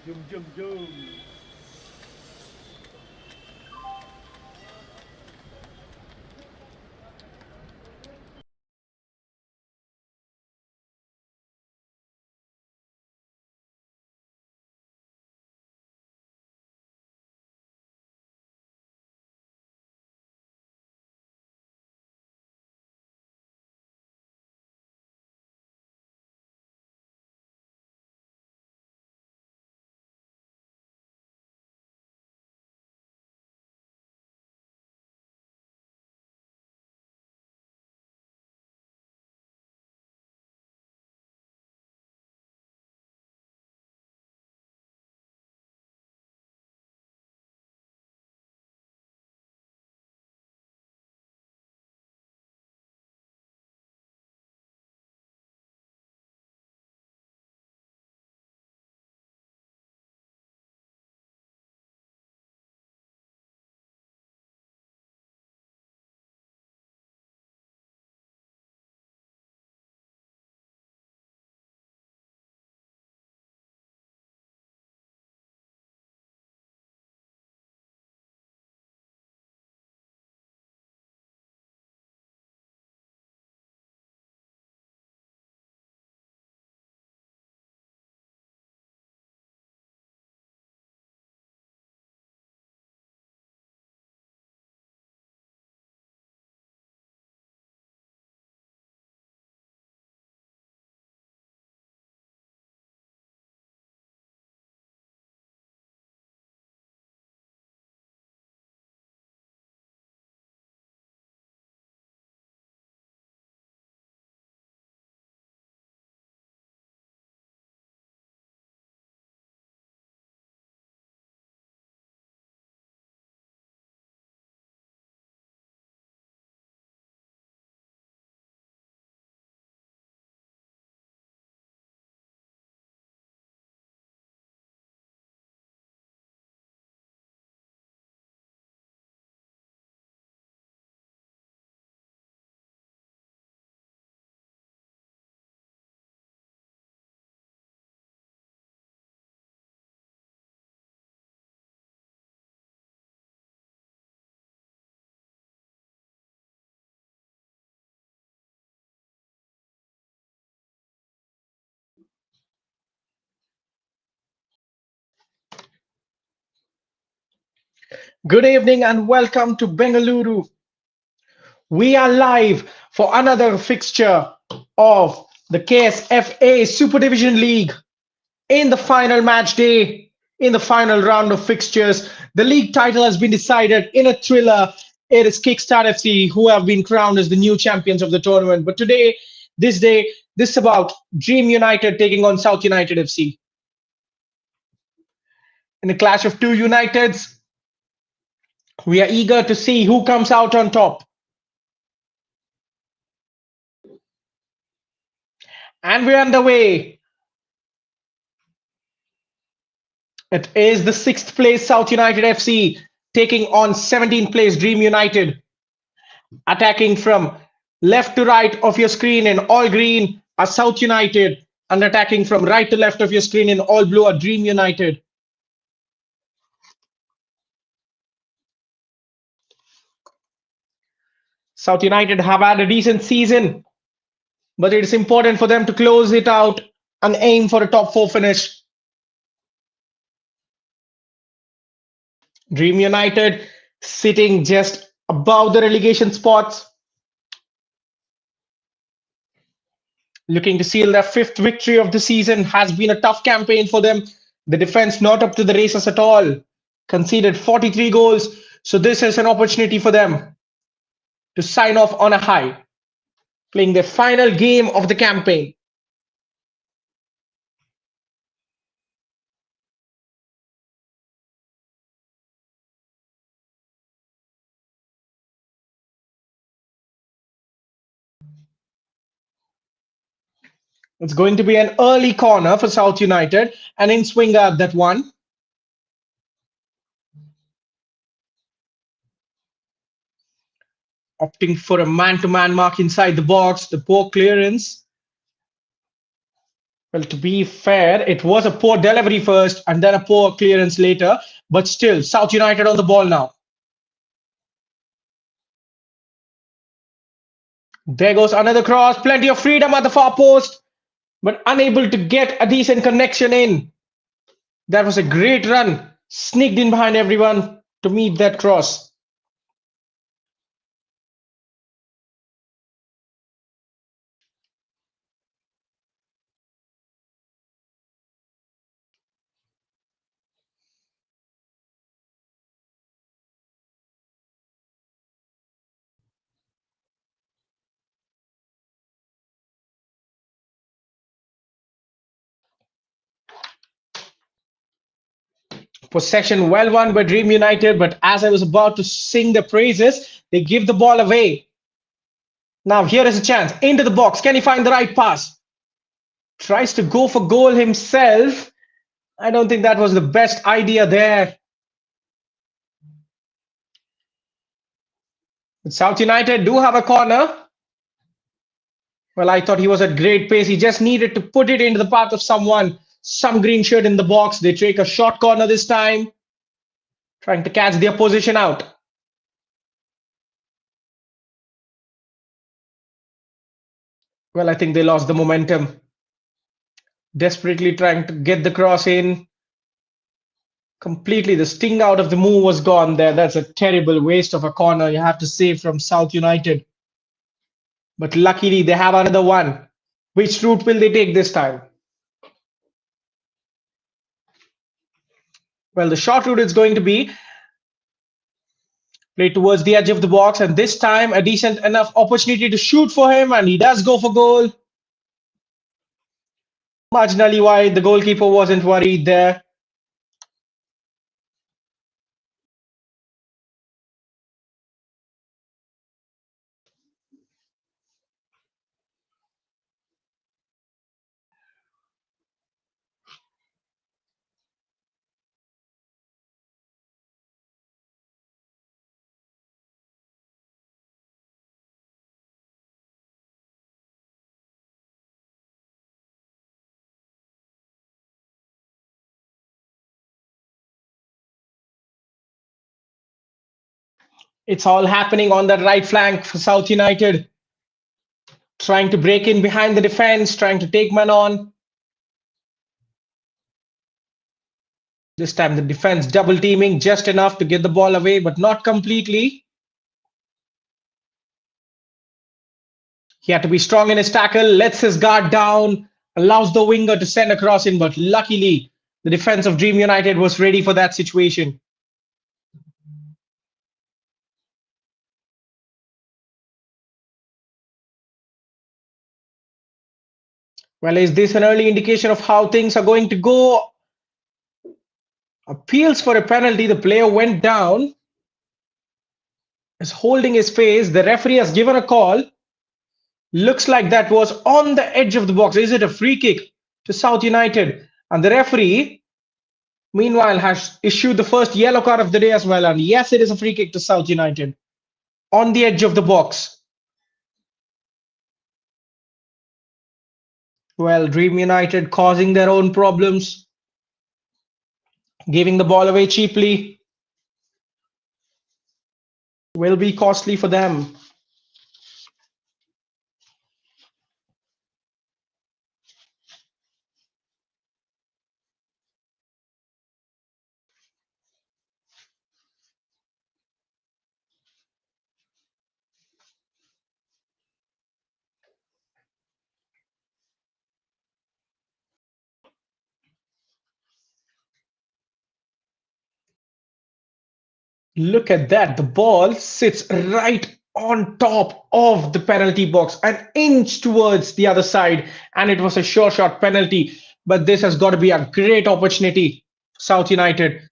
Zoom, zoom, zoom. Good evening and welcome to Bengaluru. We are live for another fixture of the KSFA Super Division League. In the final match day, in the final round of fixtures, the league title has been decided in a thriller. It is Kickstart FC who have been crowned as the new champions of the tournament. But today, this is about Dream United taking on South United FC. In a clash of two Uniteds, we are eager to see who comes out on top. And we're underway. It is the sixth place South United FC taking on 17th place Dream United. Attacking from left to right of your screen in all green are South United, and attacking from right to left of your screen in all blue are Dream United. South United have had a decent season, but it is important for them to close it out and aim for a top four finish. Dream United sitting just above the relegation spots, looking to seal their fifth victory of the season. Has been a tough campaign for them. The defense not up to the races at all. Conceded 43 goals. So this is an opportunity for them to sign off on a high, playing their final game of the campaign. It's going to be an early corner for South United, and in swinger at that one. Opting for a man-to-man mark inside the box. The poor clearance Well, to be fair, it was a poor delivery first and then a poor clearance later. But still, South United on the ball now. There goes another cross. Plenty of freedom at the far post, but unable to get a decent connection in. That was a great run. Sneaked in behind everyone to meet that cross. Possession well won by Dream United, but as I was about to sing the praises, they give the ball away. Now here is a chance into the box. Can he find the right pass? Tries to go for goal himself. I don't think that was the best idea there. But South United do have a corner. Well, I thought he was at great pace. He just needed to put it into the path of someone. Some green shirt in the box. They take a short corner this time, trying to catch the opposition out. Well, I think they lost the momentum. Desperately trying to get the cross in. Completely, the sting out of the move was gone there. That's a terrible waste of a corner, you have to say, from South United. But luckily, they have another one. Which route will they take this time? Well, the short route is going to be played towards the edge of the box, and this time a decent enough opportunity to shoot for him, and he does go for goal. Marginally wide, the goalkeeper wasn't worried there. It's all happening on that right flank for South United, trying to break in behind the defense, trying to take man on. This time the defense double teaming just enough to get the ball away, but not completely. He had to be strong in his tackle, lets his guard down, allows the winger to send a cross in, but luckily the defense of Dream United was ready for that situation. Well, is this an early indication of how things are going to go? Appeals for a penalty. The player went down, is holding his face. The referee has given a call. Looks like that was on the edge of the box. Is it a free kick to South United? And the referee, meanwhile, has issued the first yellow card of the day as well. And yes, it is a free kick to South United on the edge of the box. Well, Dream United causing their own problems, giving the ball away cheaply will be costly for them. Look at that. The ball sits right on top of the penalty box, an inch towards the other side, and it was a sure shot penalty. But this has got to be a great opportunity. South United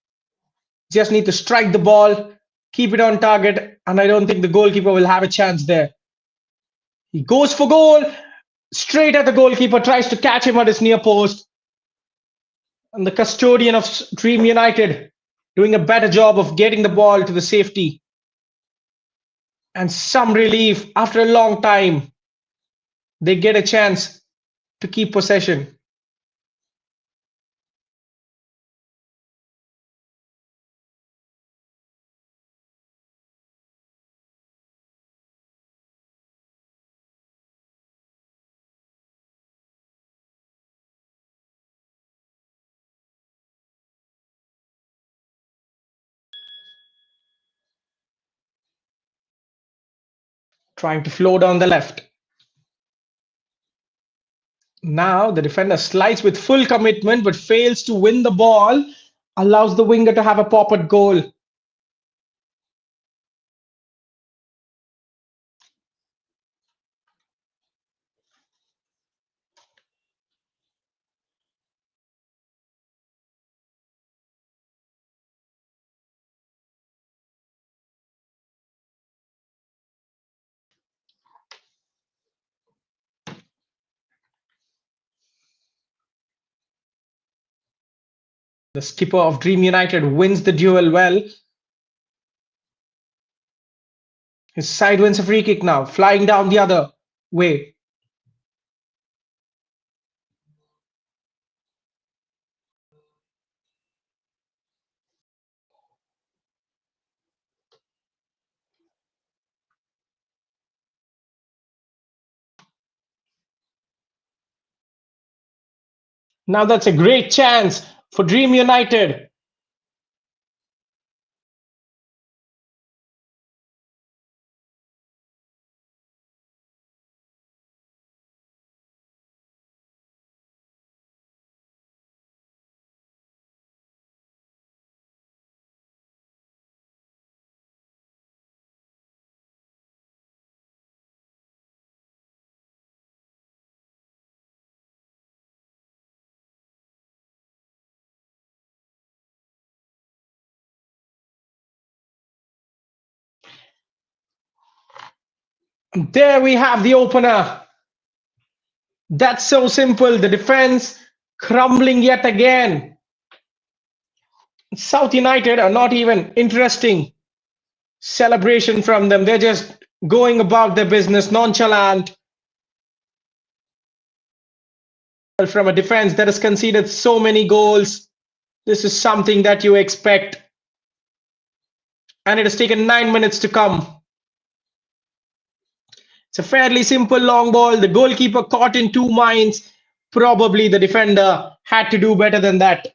just need to strike the ball, keep it on target, and I don't think the goalkeeper will have a chance there. He goes for goal, straight at the goalkeeper, tries to catch him at his near post, and the custodian of Dream United doing a better job of getting the ball to the safety. And some relief after a long time. They get a chance to keep possession. trying to flow down the left. Now the defender slides with full commitment but fails to win the ball, allows the winger to have a pop at goal. The skipper of Dream United wins the duel well. His side wins a free kick now, flying down the other way. Now that's a great chance for Dream United. There we have the opener. That's so simple. The defense crumbling yet again. South United are not even interesting celebration from them. They're just going about their business, nonchalant, from a defense that has conceded so many goals. This is something that you expect. And it has taken 9 minutes to come. It's a fairly simple long ball. The goalkeeper caught in two minds. Probably the defender had to do better than that.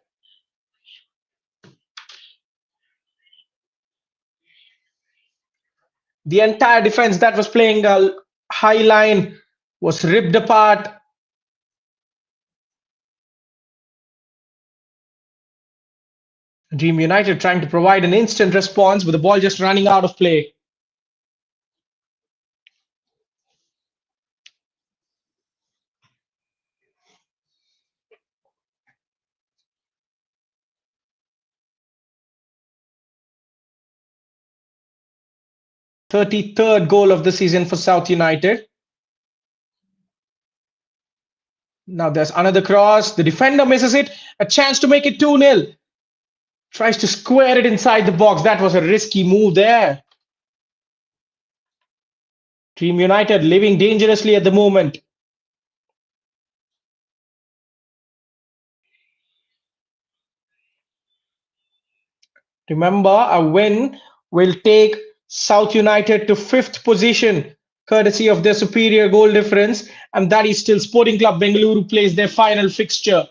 The entire defense that was playing a high line was ripped apart. Dream United trying to provide an instant response with the ball just running out of play. Third goal of the season for South United. Now there's another cross. The defender misses it. A chance to make it 2-0. Tries to square it inside the box. That was a risky move there. Dream United living dangerously at the moment. Remember, a win will take South United to fifth position, courtesy of their superior goal difference, and that is still Sporting Club Bengaluru plays their final fixture.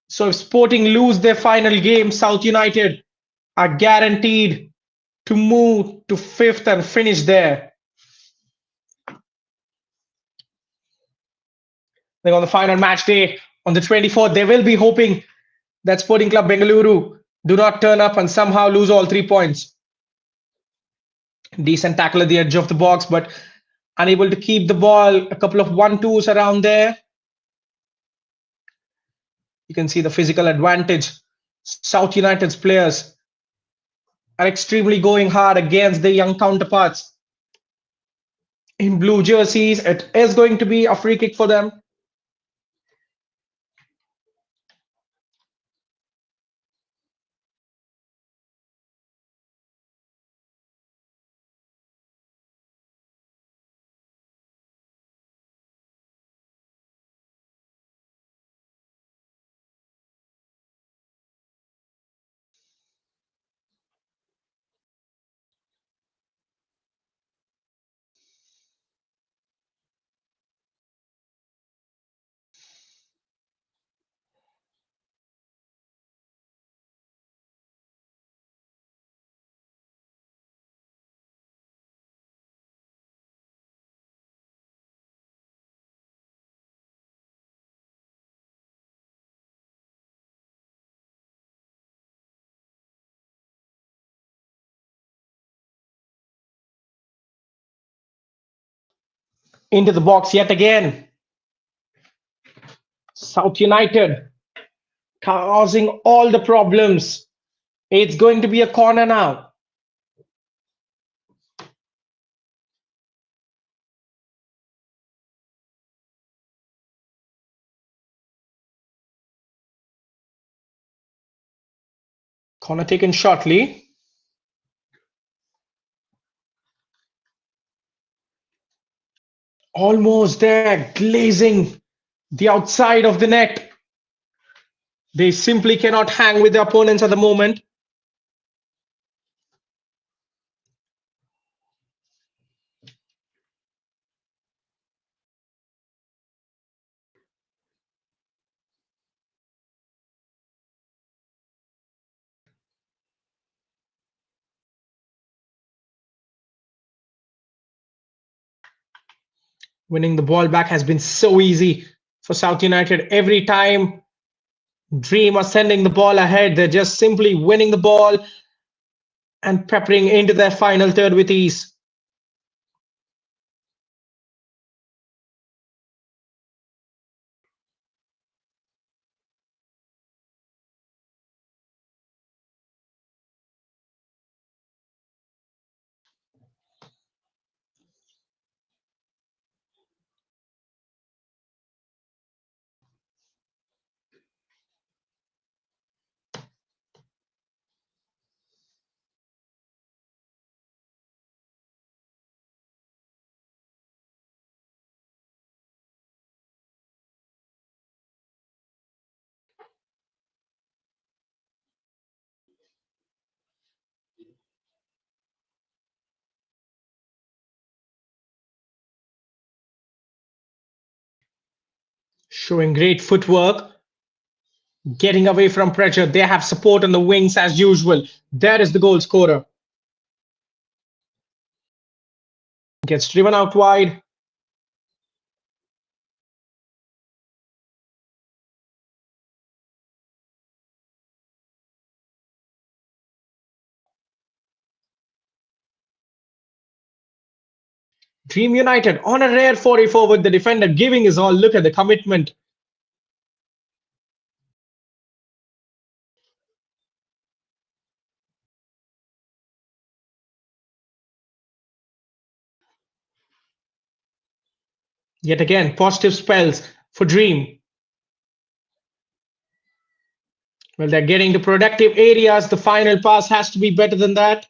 So if Sporting lose their final game, South United are guaranteed to move to fifth and finish there. Then on the final match day on the 24th, they will be hoping that Sporting Club Bengaluru do not turn up and somehow lose all 3 points. Decent tackle at the edge of the box, but unable to keep the ball. A couple of 1-2s around there. You can see the physical advantage. South United's players are extremely going hard against their young counterparts in blue jerseys. It is going to be a free kick for them. Into the box yet again. South United causing all the problems. It's going to be a corner now. Corner taken shortly. Almost there, glazing the outside of the net. They simply cannot hang with their opponents at the moment. Winning the ball back has been so easy for South United. Every time Dream are sending the ball ahead, they're just simply winning the ball and peppering into their final third with ease. Showing great footwork, getting away from pressure. They have support on the wings as usual. There is the goal scorer. Gets driven out wide. Dream United on a rare 44 with the defender giving his all. Look at the commitment. Yet again, positive spells for Dream. Well, they're getting to productive areas. The final pass has to be better than that.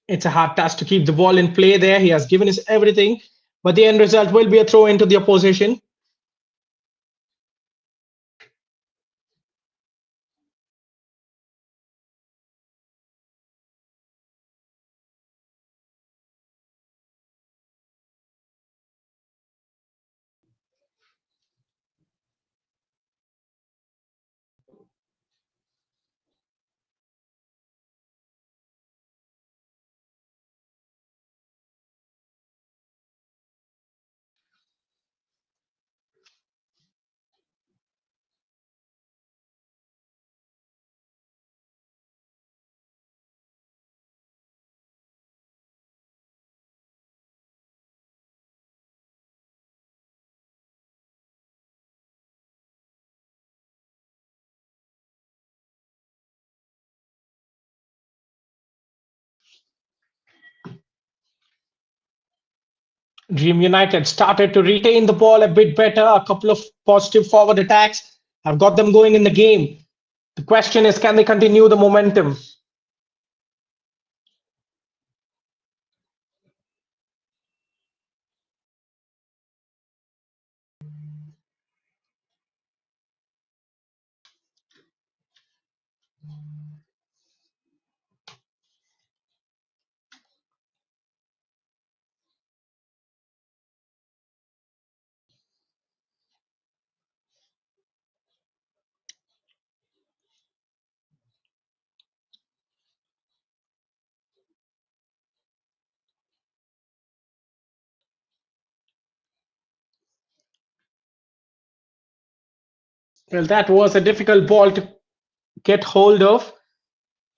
It's a hard task to keep the ball in play there. He has given us everything, but the end result will be a throw into the opposition. Dream United started to retain the ball a bit better. A couple of positive forward attacks have got them going in the game. The question is, can they continue the momentum? Well, that was a difficult ball to get hold of,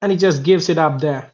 and he just gives it up there.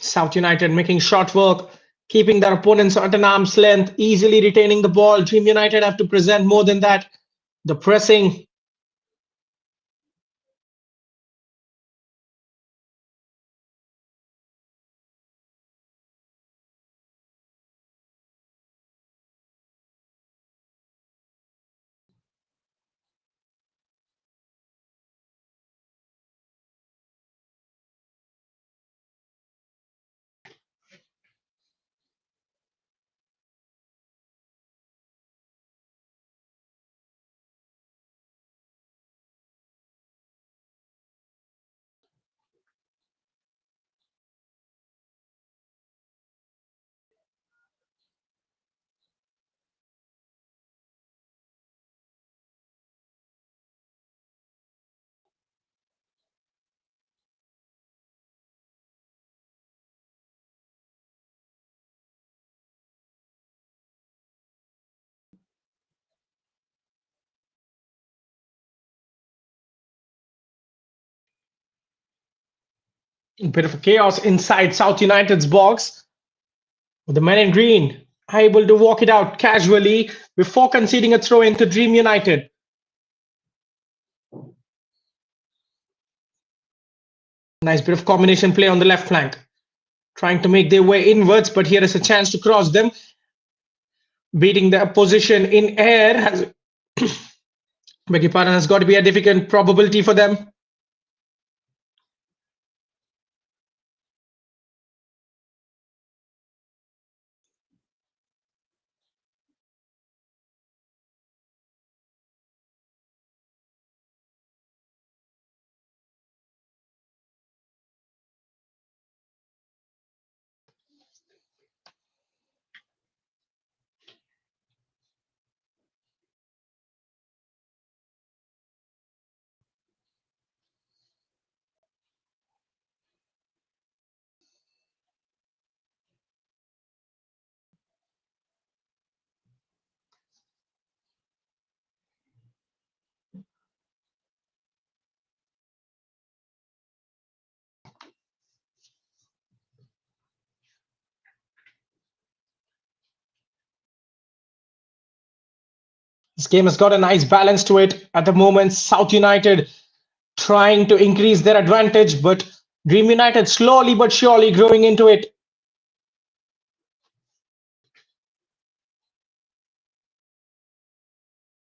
South United making short work, keeping their opponents at an arm's length, easily retaining the ball. Dream United have to present more than that. The pressing. A bit of a chaos inside South United's box. The men in green able to walk it out casually before conceding a throw into Dream United. Nice bit of combination play on the left flank. Trying to make their way inwards, but here is a chance to cross them. Beating the opposition in air has, beg your pardon, has got to be a difficult probability for them. This game has got a nice balance to it. At the moment, South United trying to increase their advantage, but Dream United slowly but surely growing into it.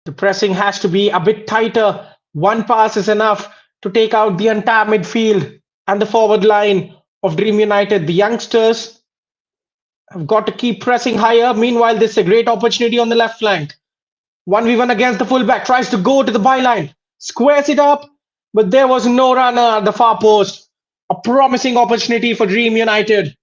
The pressing has to be a bit tighter. One pass is enough to take out the entire midfield and the forward line of Dream United. The youngsters have got to keep pressing higher. Meanwhile, this is a great opportunity on the left flank. 1v1 against the fullback, tries to go to the byline, squares it up, but there was no runner at the far post. A promising opportunity for Dream United.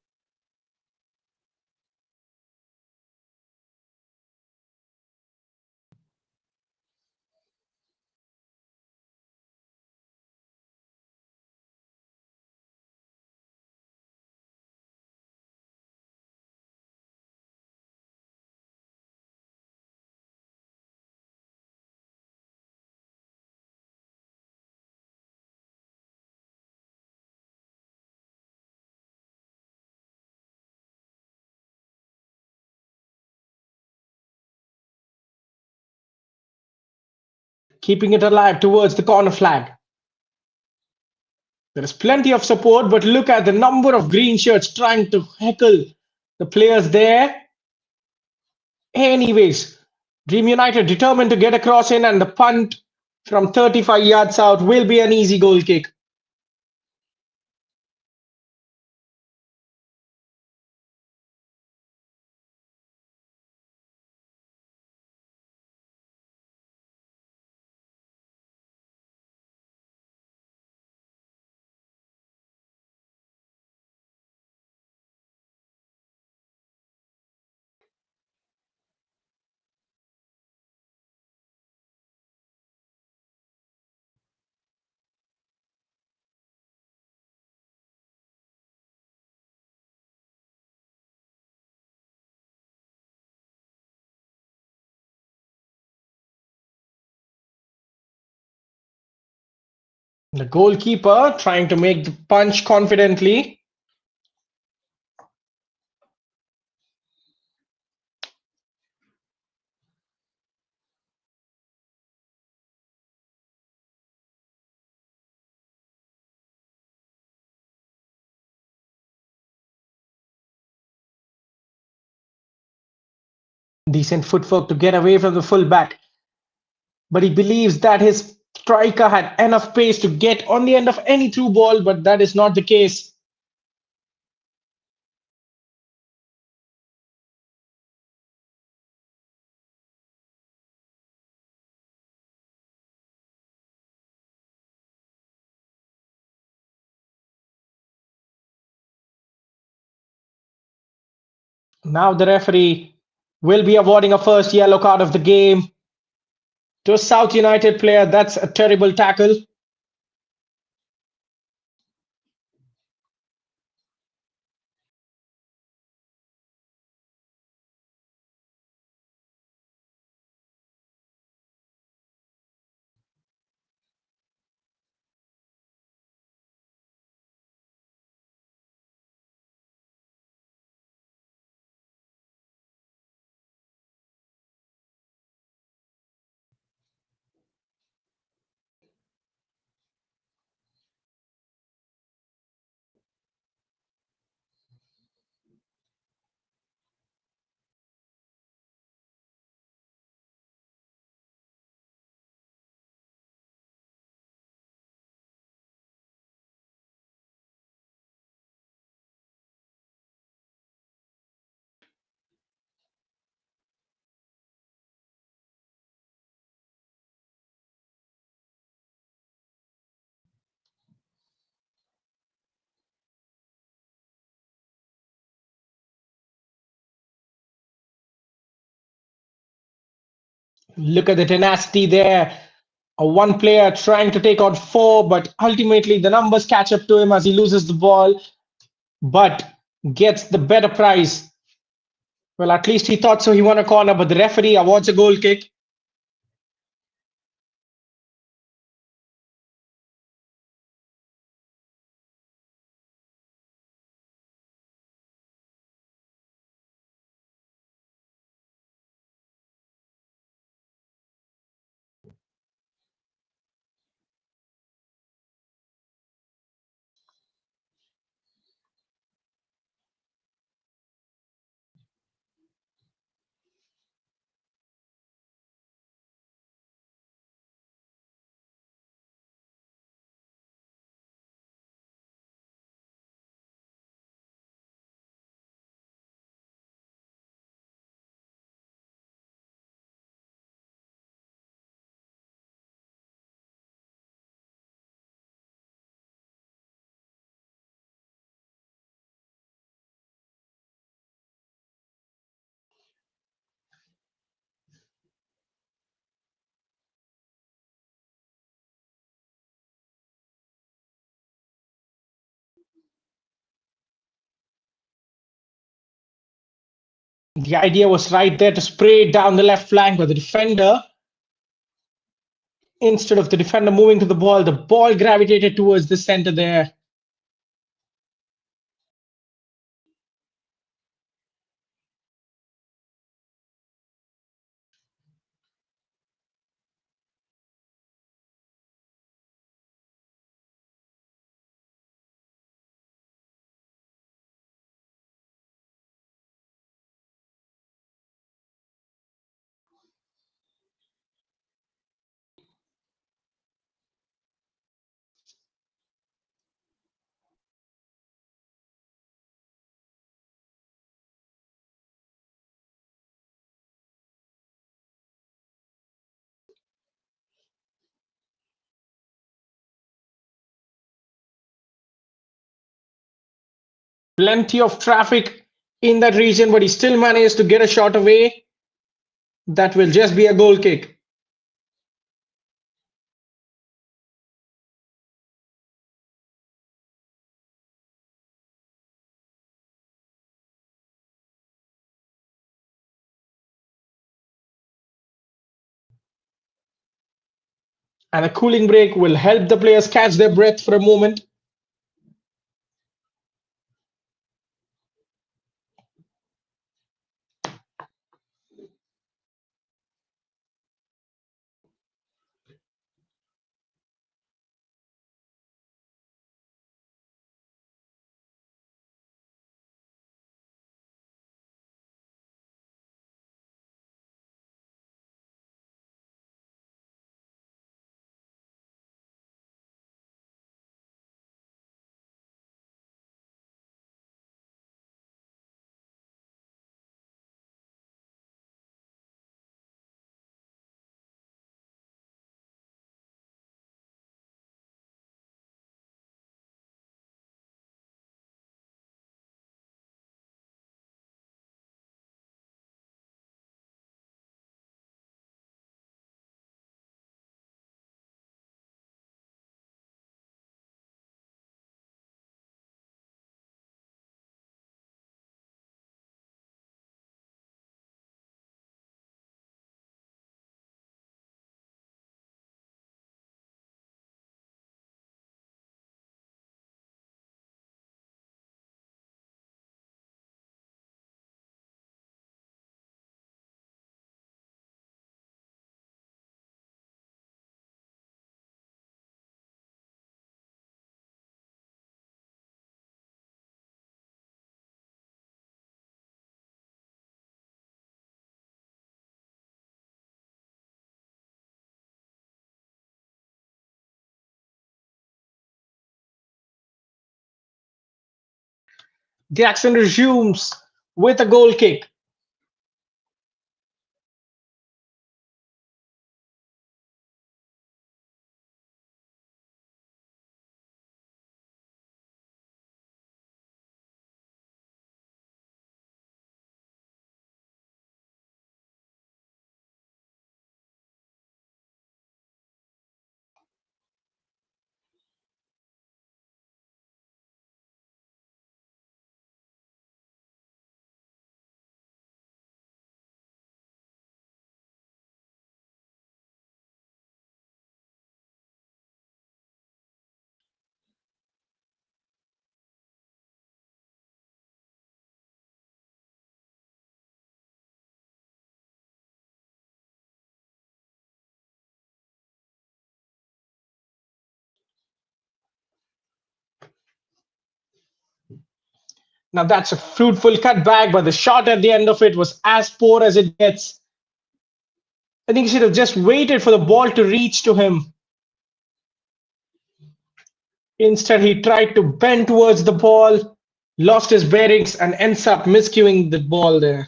keeping it alive towards the corner flag. There is plenty of support, but look at the number of green shirts trying to heckle the players there. Anyways, Dream United determined to get across in, and the punt from 35 yards out will be an easy goal kick. The goalkeeper trying to make the punch confidently. Decent footwork to get away from the fullback, but he believes that his striker had enough pace to get on the end of any through ball, but that is not the case. Now the referee will be awarding a first yellow card of the game to a South United player. That's a terrible tackle. Look at the tenacity there. A one player trying to take on four, but ultimately the numbers catch up to him as he loses the ball, but gets the better prize. Well, at least he thought so. He won a corner, but the referee awards a goal kick. The idea was right there to spray it down the left flank, but the defender, instead of the defender moving to the ball gravitated towards the center there. Plenty of traffic in that region, but he still managed to get a shot away. That will just be a goal kick. And a cooling break will help the players catch their breath for a moment. The action resumes with a goal kick. Now that's a fruitful cutback, but the shot at the end of it was as poor as it gets. I think he should have just waited for the ball to reach to him. Instead, he tried to bend towards the ball, lost his bearings, and ends up miscuing the ball there.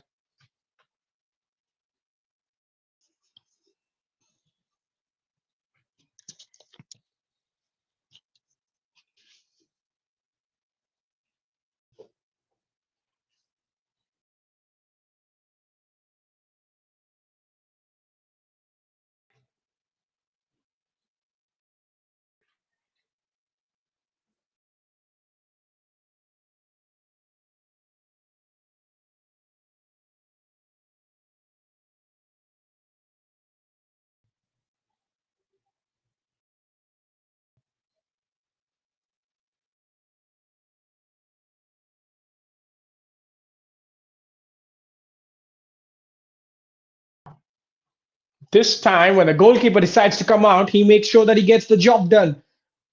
This time, when the goalkeeper decides to come out, he makes sure that he gets the job done.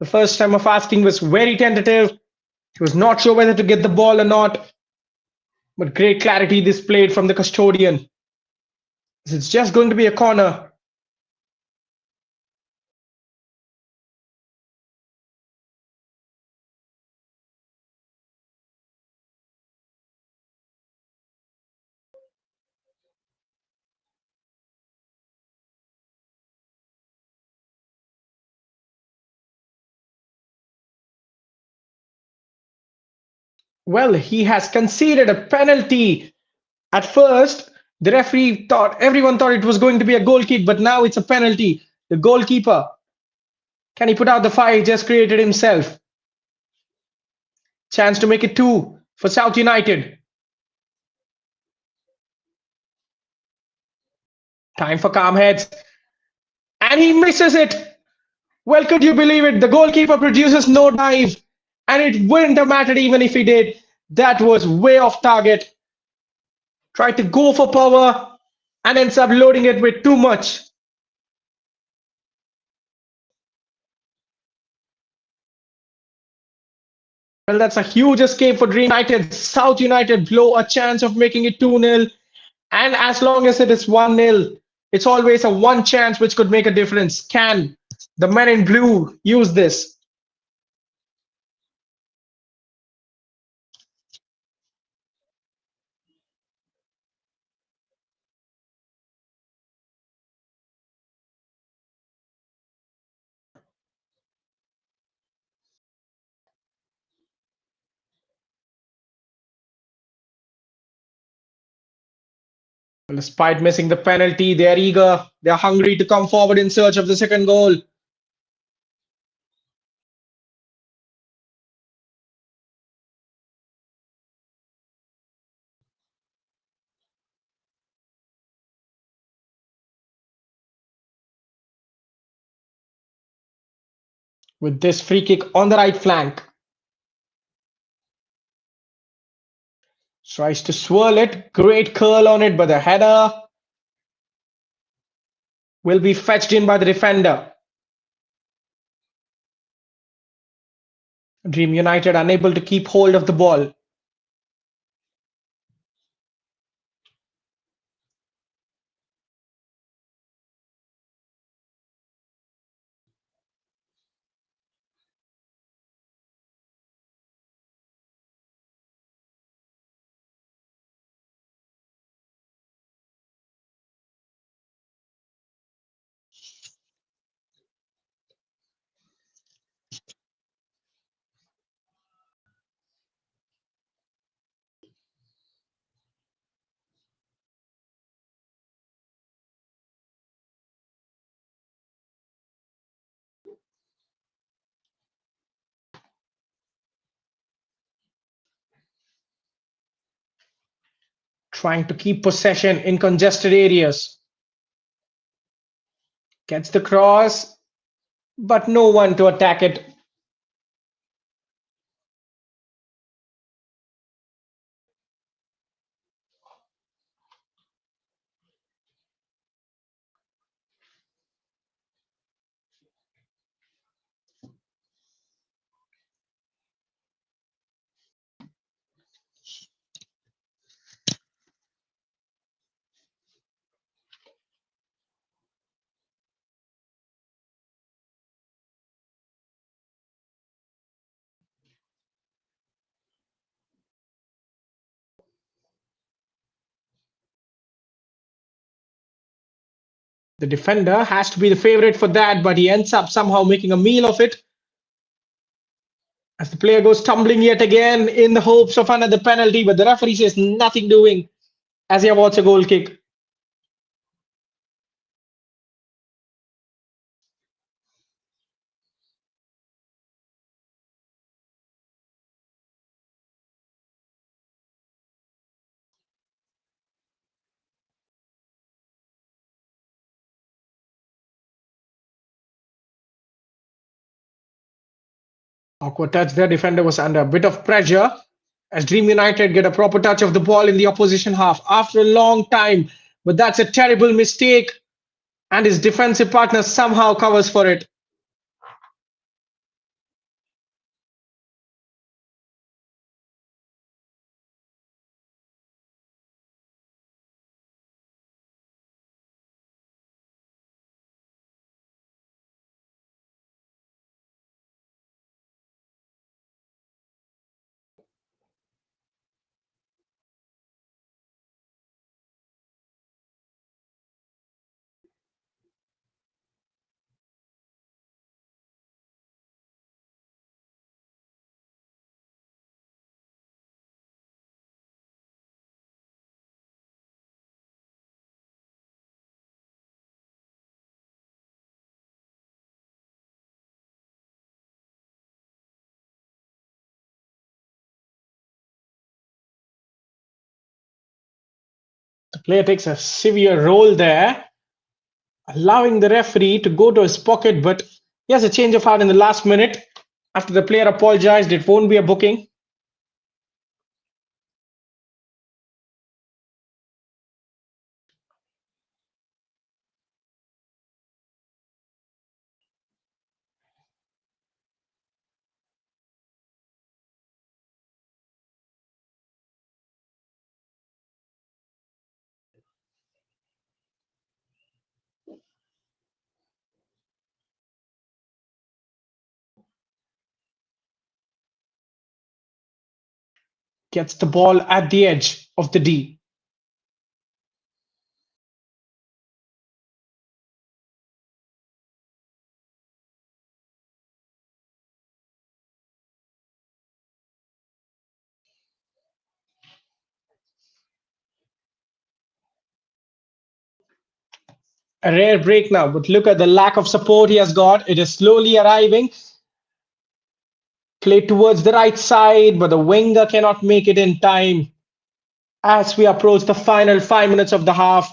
The first time of asking was very tentative. He was not sure whether to get the ball or not, but great clarity displayed from the custodian. It's just going to be a corner. Well, he has conceded a penalty. At first, the referee thought everyone thought it was going to be a goal kick, but now it's a penalty. The goalkeeper, can he put out the fire he just created himself? Chance to make it two for South United. Time for calm heads. And he misses it. Well, could you believe it? The goalkeeper produces no dive. And it wouldn't have mattered even if he did. That was way off target. Tried to go for power and ends up loading it with too much. Well, that's a huge escape for Dream United. South United blow a chance of making it 2-0. And as long as it is 1-0, it's always a one chance which could make a difference. Can the men in blue use this? Well, despite missing the penalty, they're eager, they're hungry to come forward in search of the second goal. With this free kick on the right flank, tries to swirl it, great curl on it, but the header will be fetched in by the defender. Dream United unable to keep hold of the ball. Trying to keep possession in congested areas. Gets the cross, but no one to attack it. The defender has to be the favorite for that, but he ends up somehow making a meal of it as the player goes tumbling yet again in the hopes of another penalty, but the referee says nothing doing as he awards a goal kick. Awkward touch there. Defender was under a bit of pressure as Dream United get a proper touch of the ball in the opposition half after a long time. But that's a terrible mistake, and his defensive partner somehow covers for it. The player takes a severe roll there, allowing the referee to go to his pocket, but he has a change of heart in the last minute. After the player apologized, it won't be a booking. Gets the ball at the edge of the D. A rare break now, but look at the lack of support he has got. It is slowly arriving. Played towards the right side, but the winger cannot make it in time. As we approach the final 5 minutes of the half,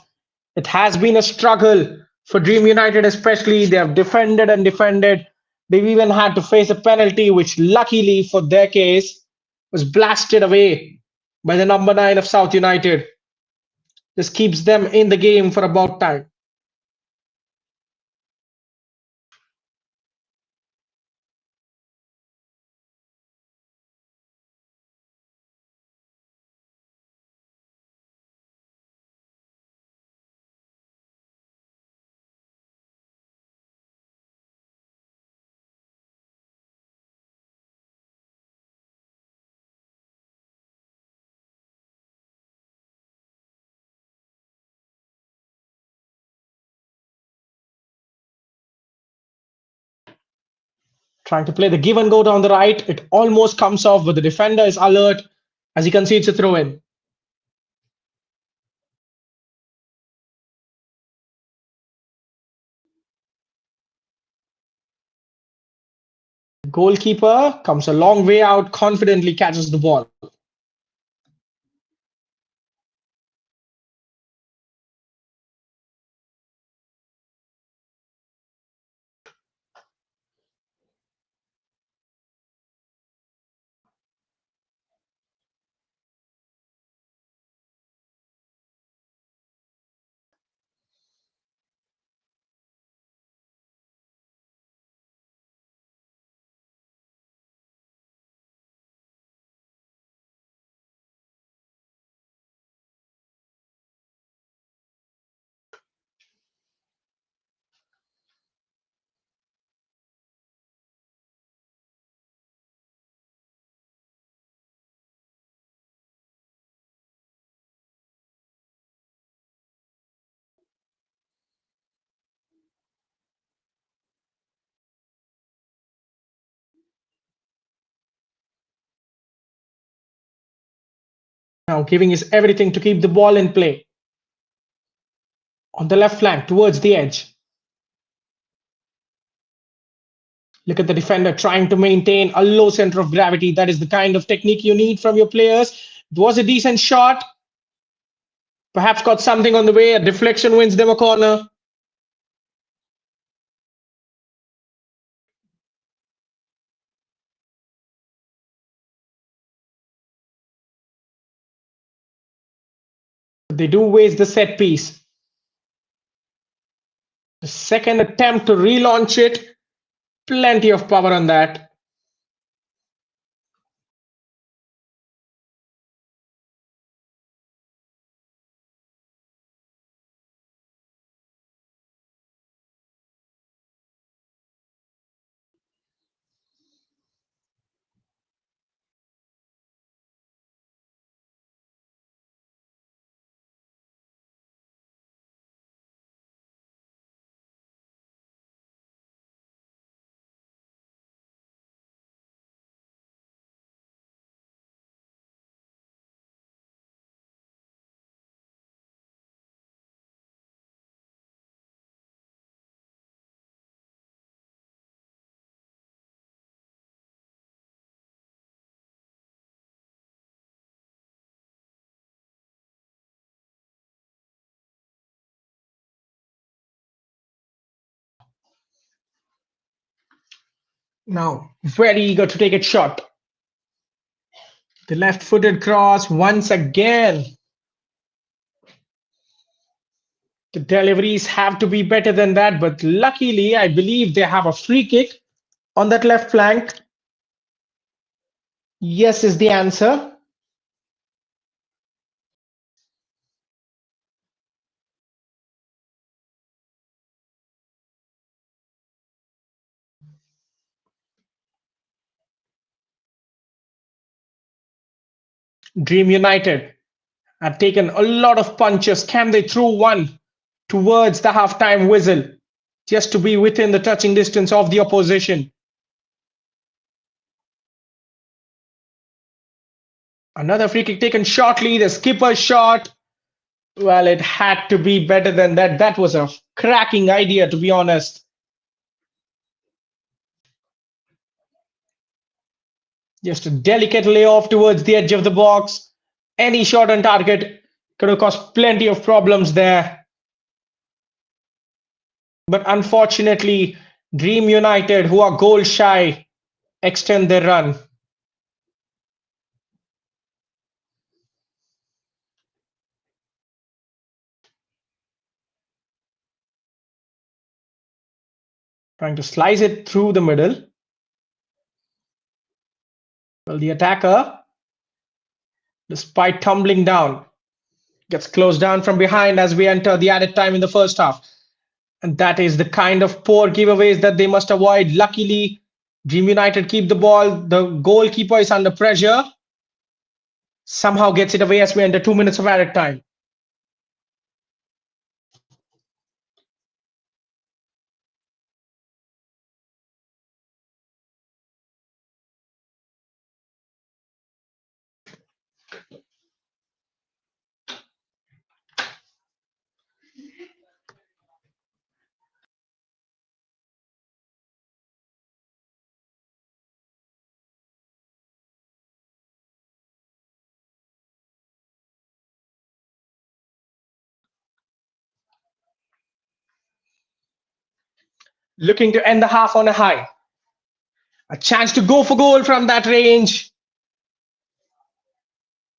it has been a struggle for Dream United, especially. They have defended and defended. They've even had to face a penalty, which luckily for their case was blasted away by the number 9 of South United. This keeps them in the game for about time. Trying to play the give and go down the right. It almost comes off, but the defender is alert as he concedes a throw in. Goalkeeper comes a long way out, confidently catches the ball. Now giving his everything to keep the ball in play. On the left flank towards the edge. Look at the defender trying to maintain a low center of gravity. That is the kind of technique you need from your players. It was a decent shot. Perhaps got something on the way. A deflection wins them a corner. They do waste the set piece. The second attempt to relaunch it. Plenty of power on that. Now, very eager to take it shot. The left footed cross once again. The deliveries have to be better than that, but luckily, I believe they have a free kick on that left flank. Yes, is the answer. Dream United had taken a lot of punches. Can they throw one towards the halftime whistle just to be within the touching distance of the opposition? Another free kick taken shortly. The skipper's shot. Well, it had to be better than that. That was a cracking idea, to be honest. Just a delicate layoff towards the edge of the box. Any shot on target could have caused plenty of problems there. But unfortunately, Dream United, who are goal shy, extend their run. Trying to slice it through the middle. Well, the attacker, despite tumbling down, gets closed down from behind as we enter the added time in the first half. And that is the kind of poor giveaways that they must avoid. Luckily, Dream United keep the ball. The goalkeeper is under pressure. Somehow gets it away as we enter 2 minutes of added time. Looking to end the half on a high. A chance to go for goal from that range.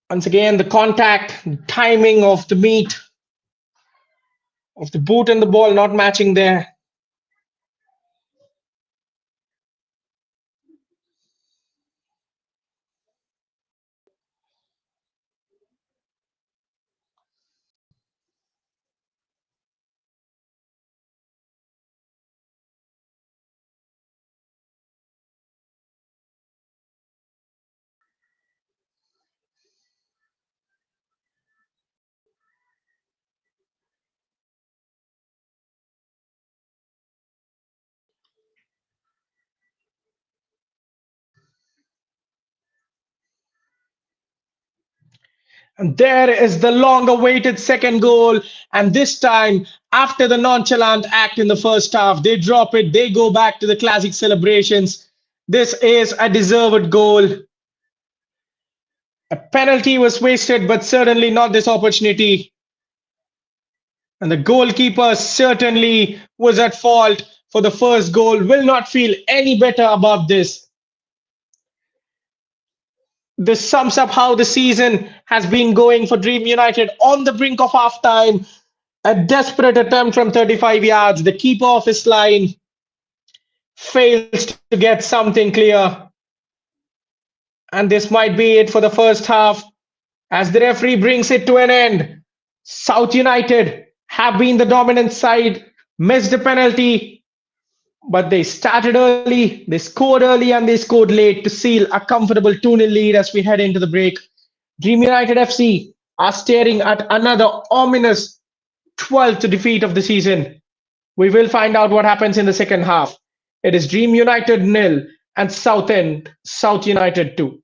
Once again, the contact, timing of the meet, of the boot and the ball not matching there. And there is the long awaited second goal. And this time, after the nonchalant act in the first half, they drop it, they go back to the classic celebrations. This is a deserved goal. A penalty was wasted, but certainly not this opportunity. And the goalkeeper certainly was at fault for the first goal, will not feel any better about this. This sums up how the season has been going for Dream United on the brink of halftime. A desperate attempt from 35 yards. The keeper of his line fails to get something clear. And this might be it for the first half as the referee brings it to an end. South United have been the dominant side, missed the penalty, but they started early, they scored early, and they scored late to seal a comfortable 2-0 lead as we head into the break. Dream United FC are staring at another ominous 12th defeat of the season. We will find out what happens in the second half. It is Dream United nil and South United 2.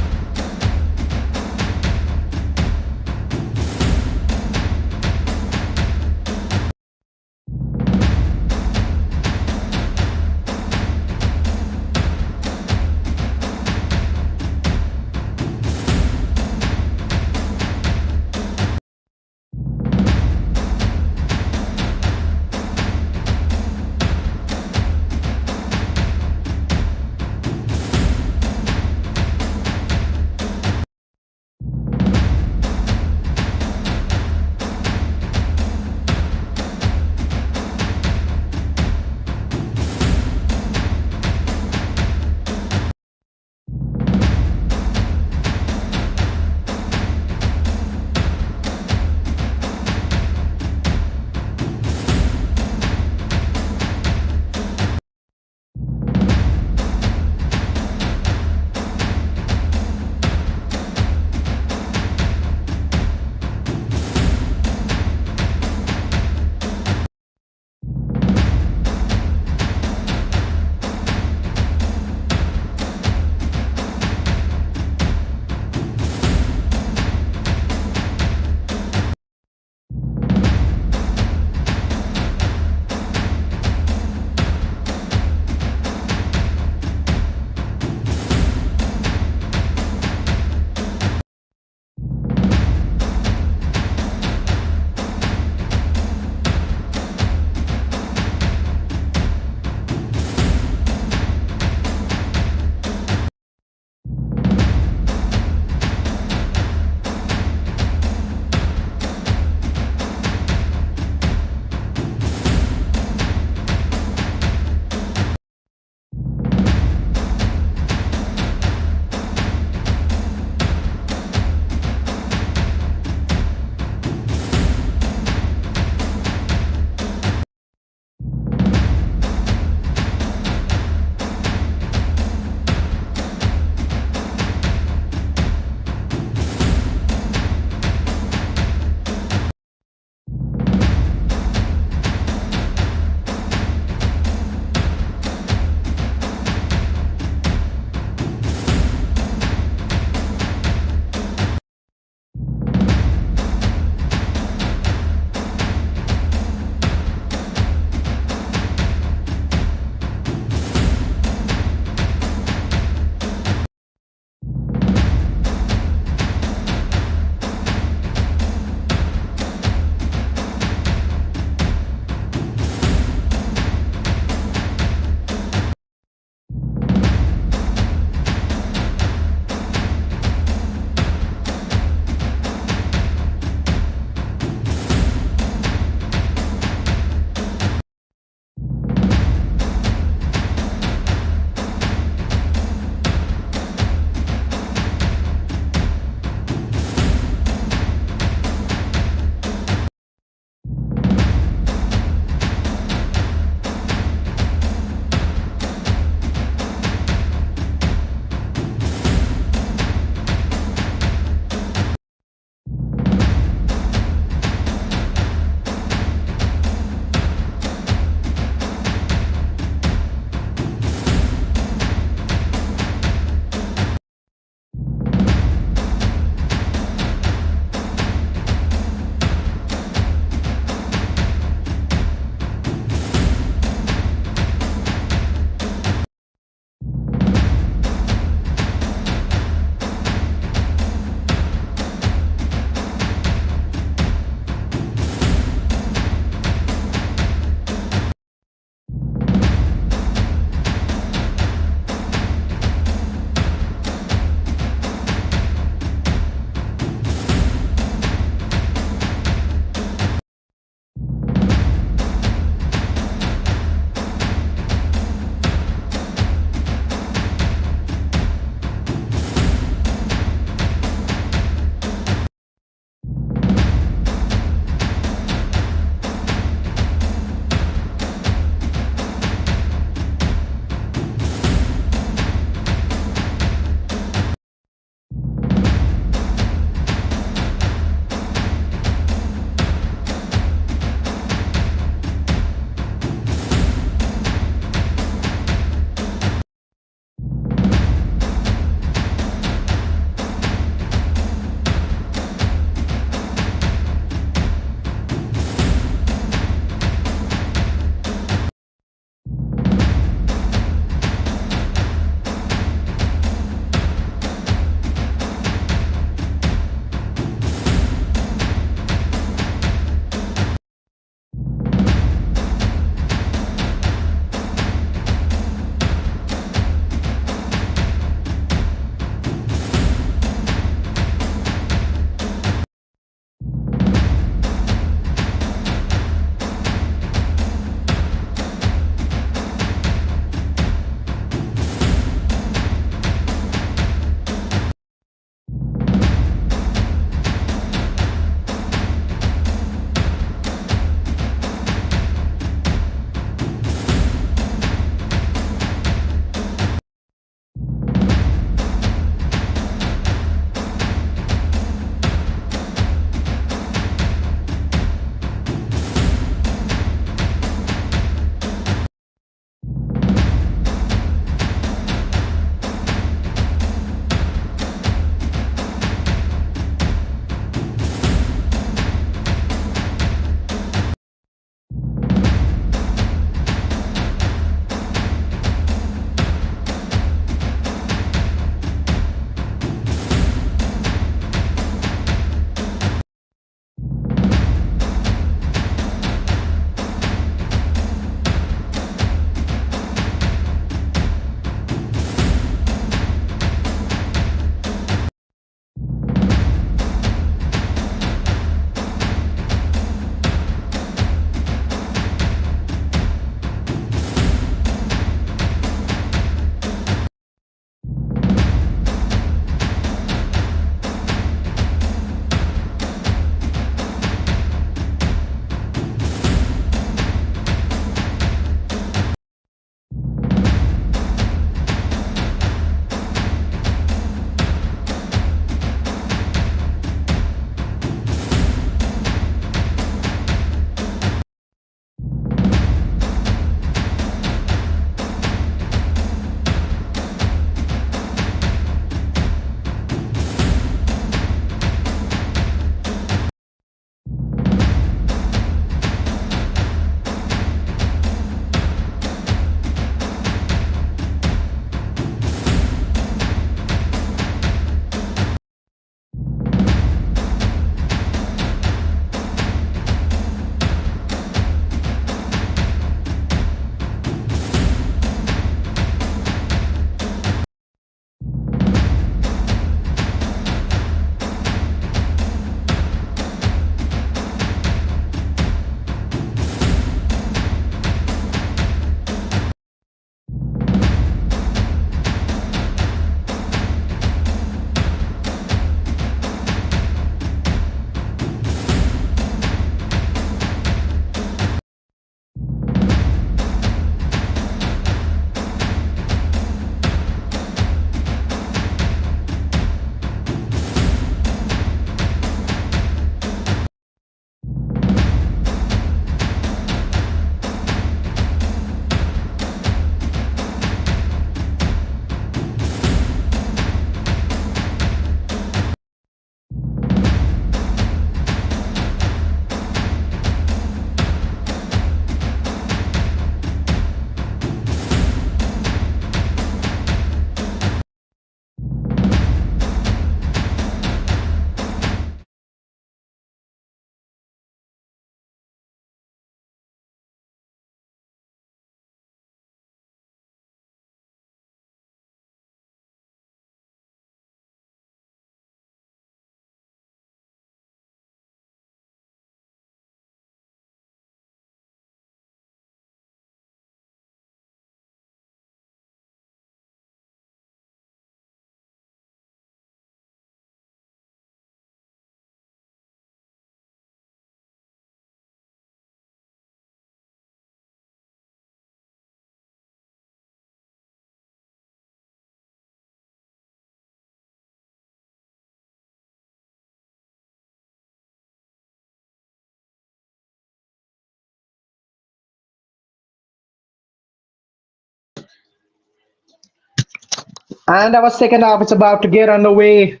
And our second half is about to get underway.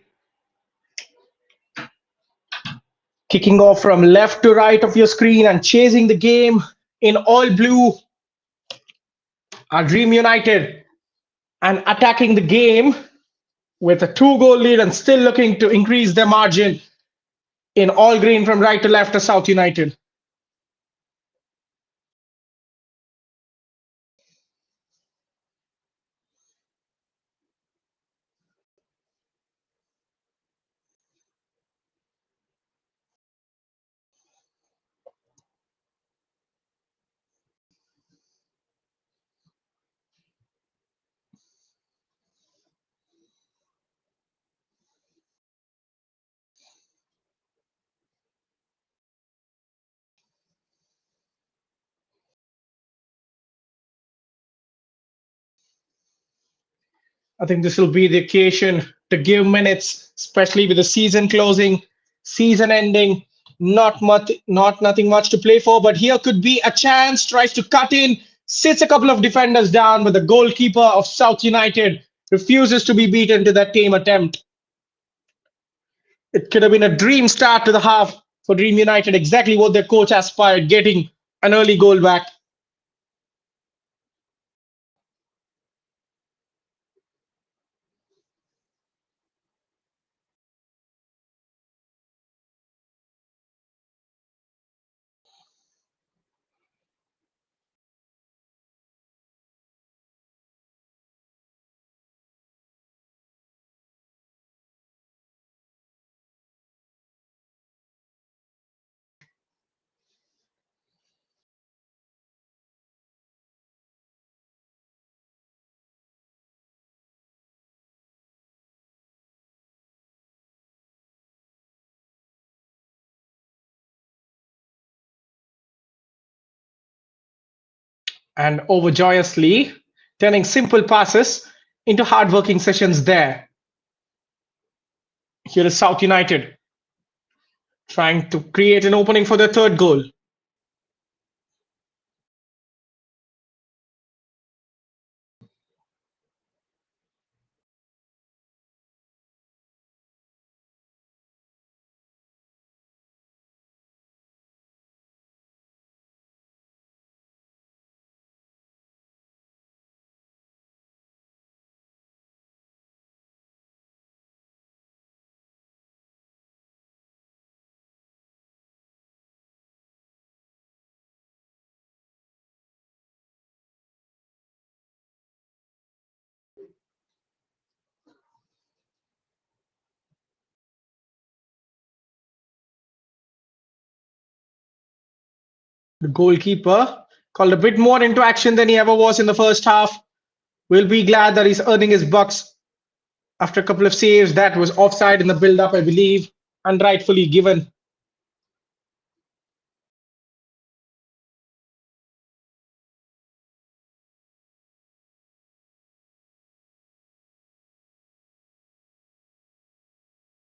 Kicking off from left to right of your screen and chasing the game in all blue are Dream United, and attacking the game with a two-goal lead and still looking to increase their margin in all green from right to left are South United. I think this will be the occasion to give minutes, especially with the season closing, season ending. Not nothing much to play for, but here could be a chance. Tries to cut in, sits a couple of defenders down, but the goalkeeper of South United refuses to be beaten to that tame attempt. It could have been a dream start to the half for Dream United, exactly what their coach aspired, getting an early goal back. And overjoyously turning simple passes into hard-working sessions there. Here is South United trying to create an opening for their third goal. The goalkeeper called a bit more into action than he ever was in the first half. We'll be glad that he's earning his bucks after a couple of saves. That was offside in the build-up, I believe, and rightfully given.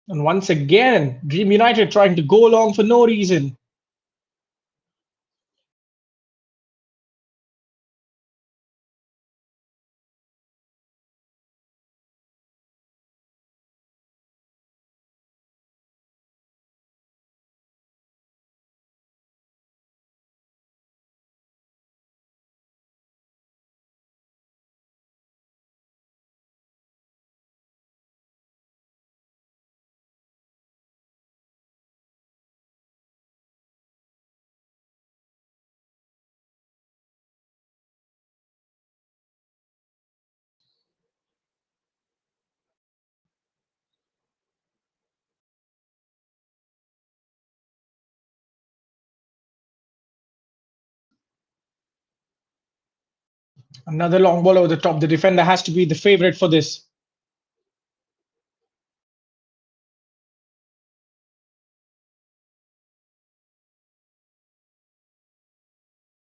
And once again, Dream United trying to go long for no reason. Another long ball over the top. The defender has to be the favorite for this.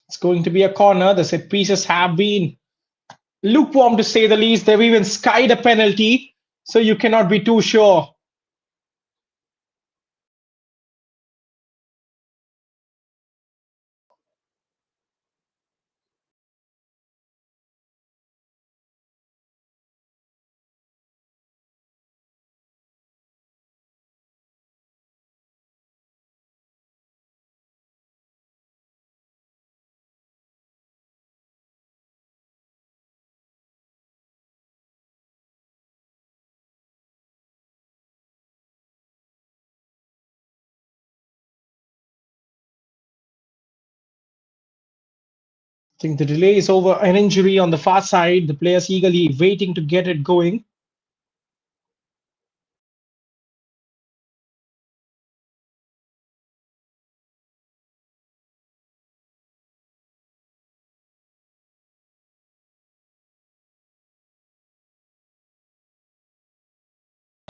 It's going to be a corner. The set pieces have been lukewarm to say the least. They've even skied a penalty, so you cannot be too sure. I think the delay is over an injury on the far side. The players eagerly waiting to get it going.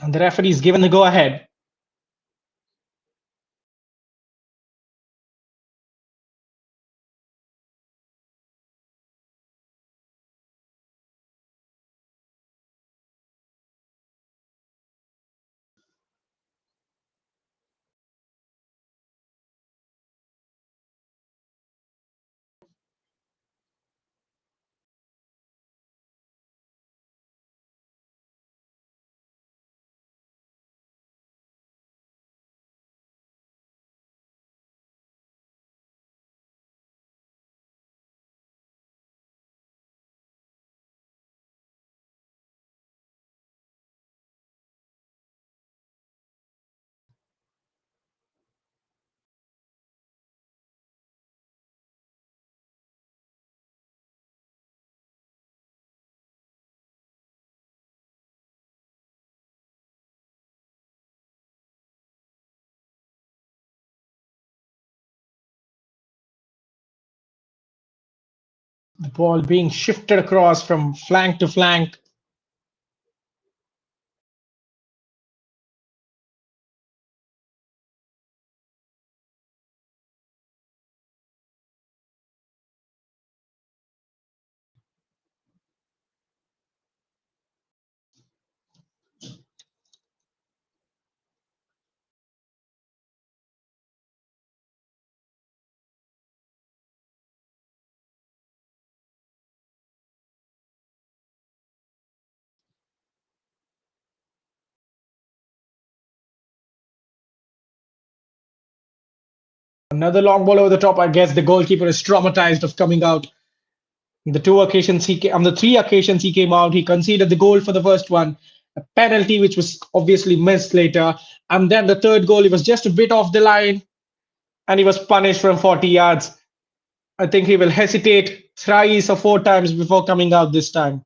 And the referee is given the go ahead. The ball being shifted across from flank to flank. Another long ball over the top. I guess the goalkeeper is traumatized of coming out. On the three occasions he came out, he conceded the goal for the first one, a penalty which was obviously missed later, and then the third goal he was just a bit off the line, and he was punished from 40 yards. I think he will hesitate thrice or four times before coming out this time.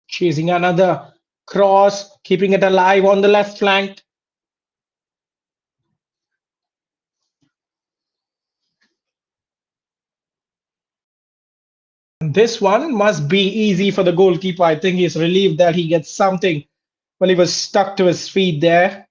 Chasing another cross, keeping it alive on the left flank. And this one must be easy for the goalkeeper. I think he's relieved that he gets something when he was stuck to his feet there.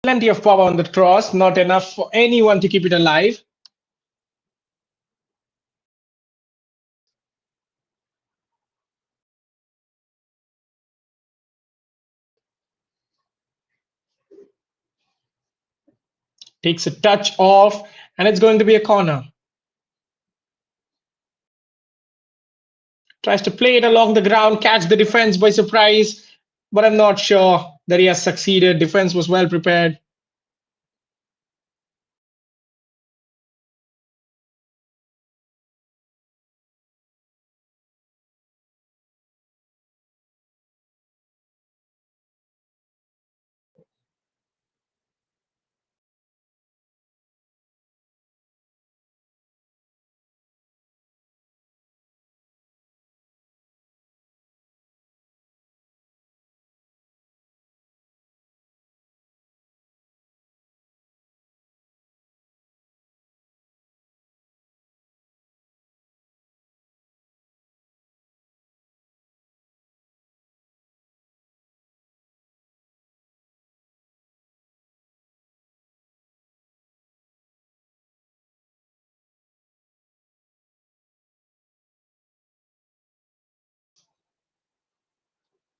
Plenty of power on the cross, not enough for anyone to keep it alive. Takes a touch off, and it's going to be a corner. Tries to play it along the ground, catch the defense by surprise, but I'm not sure that he has succeeded. Defense was well prepared.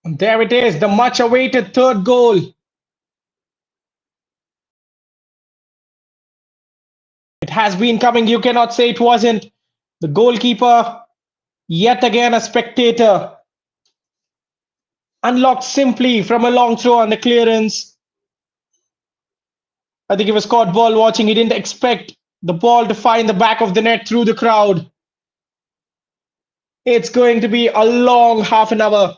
And there it is, the much awaited third goal. It has been coming. You cannot say it wasn't. The goalkeeper, yet again a spectator, unlocked simply from a long throw on the clearance. I think he was caught ball watching. He didn't expect the ball to find the back of the net through the crowd. It's going to be a long half an hour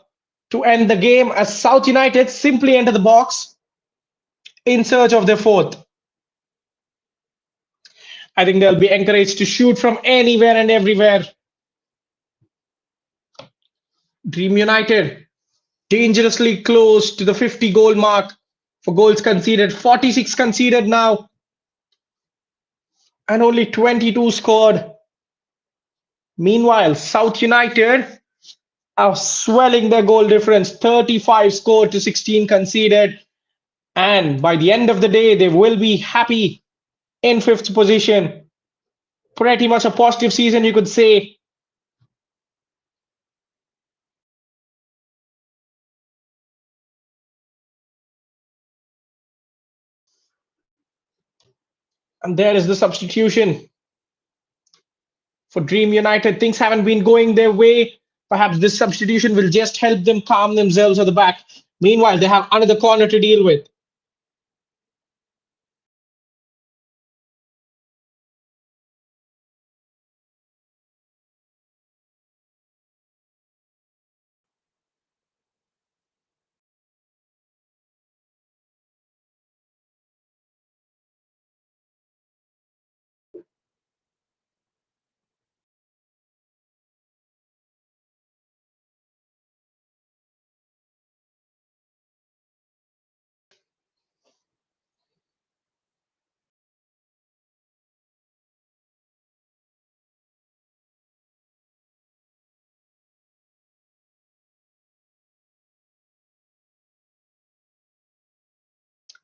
to end the game as South United simply enter the box in search of their fourth. I think they'll be encouraged to shoot from anywhere and everywhere. Dream United dangerously close to the 50 goal mark for goals conceded. 46 conceded now, and only 22 scored. Meanwhile, South United are swelling their goal difference. 35 scored to 16 conceded. And by the end of the day, they will be happy in fifth position. Pretty much a positive season, you could say. And there is the substitution for Dream United. Things haven't been going their way. Perhaps this substitution will just help them calm themselves at the back. Meanwhile, they have another corner to deal with.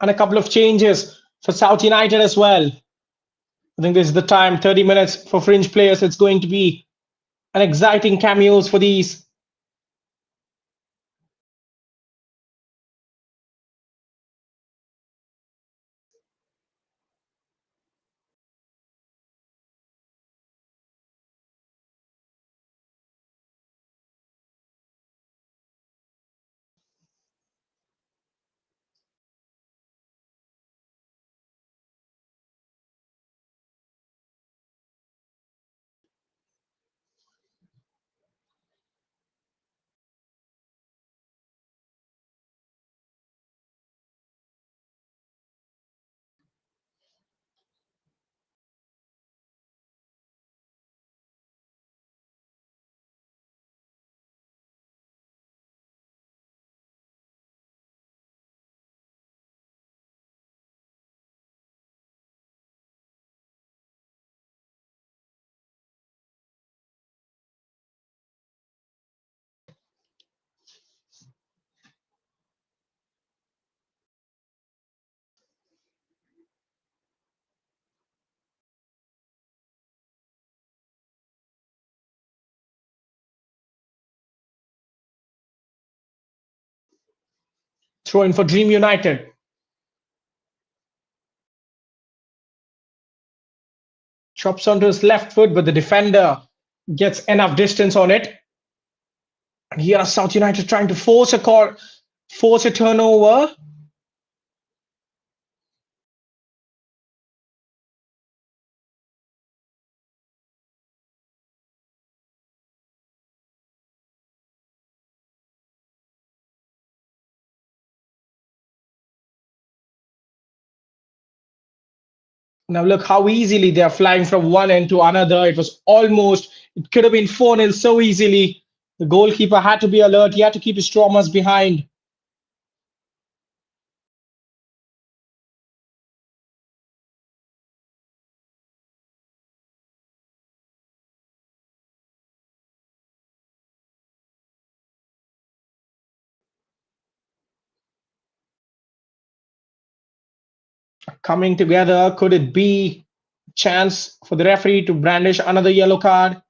And a couple of changes for South United as well. I think this is the time, 30 minutes for fringe players. It's going to be an exciting cameos for these. Throw in for Dream United. Chops onto his left foot, but the defender gets enough distance on it. And here, South United trying to force a turnover. Now look how easily they are flying from one end to another. It could have been 4-0 so easily. The goalkeeper had to be alert. He had to keep his traumas behind. Coming together, could it be chance for the referee to brandish another yellow card?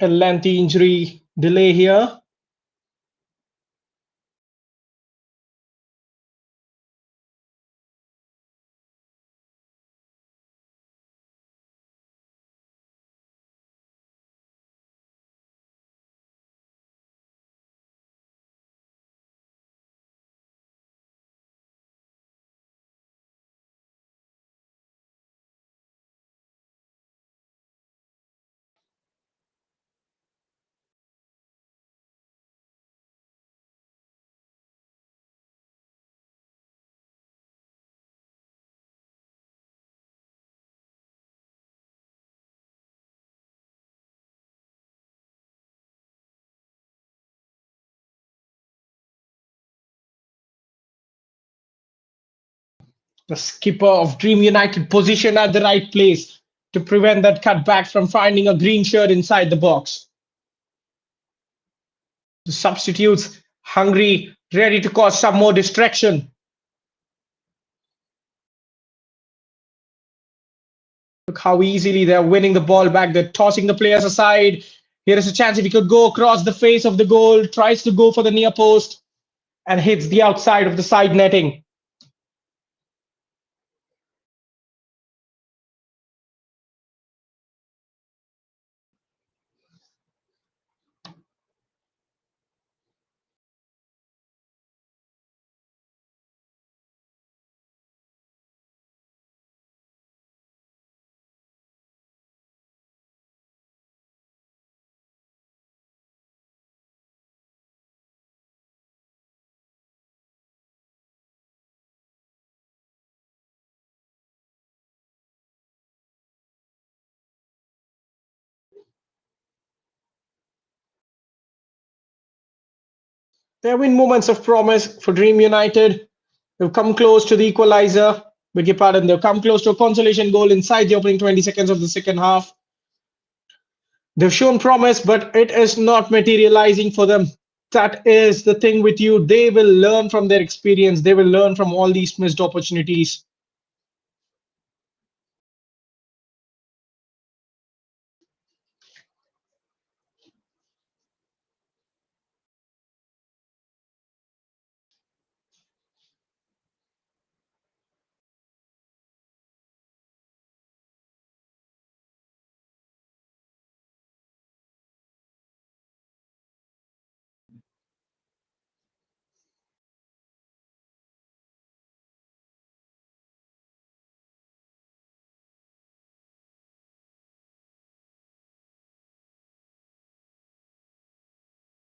A lengthy injury delay here. The skipper of Dream United positioned at the right place to prevent that cutback from finding a green shirt inside the box. The substitutes hungry, ready to cause some more distraction. Look how easily they're winning the ball back. They're tossing the players aside. Here is a chance if he could go across the face of the goal, tries to go for the near post and hits the outside of the side netting. There have been moments of promise for Dream United. They've come close to the equalizer. Beg your pardon, they've come close to a consolation goal inside the opening 20 seconds of the second half. They've shown promise, but it is not materializing for them. That is the thing with you. They will learn from their experience. They will learn from all these missed opportunities.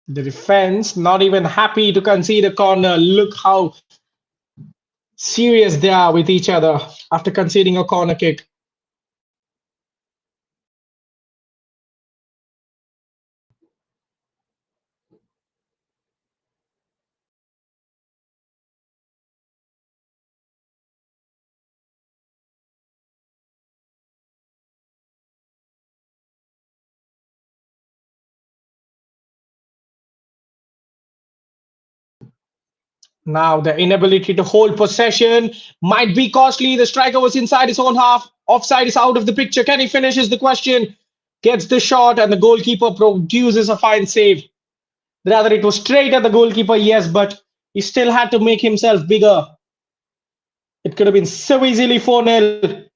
The defense not even happy to concede a corner. Look how serious they are with each other after conceding a corner kick. Now, the inability to hold possession might be costly. The striker was inside his own half. Offside is out of the picture. Can he finish? Is the question. Gets the shot, and the goalkeeper produces a fine save. Rather, it was straight at the goalkeeper, yes, but he still had to make himself bigger. It could have been so easily 4-0.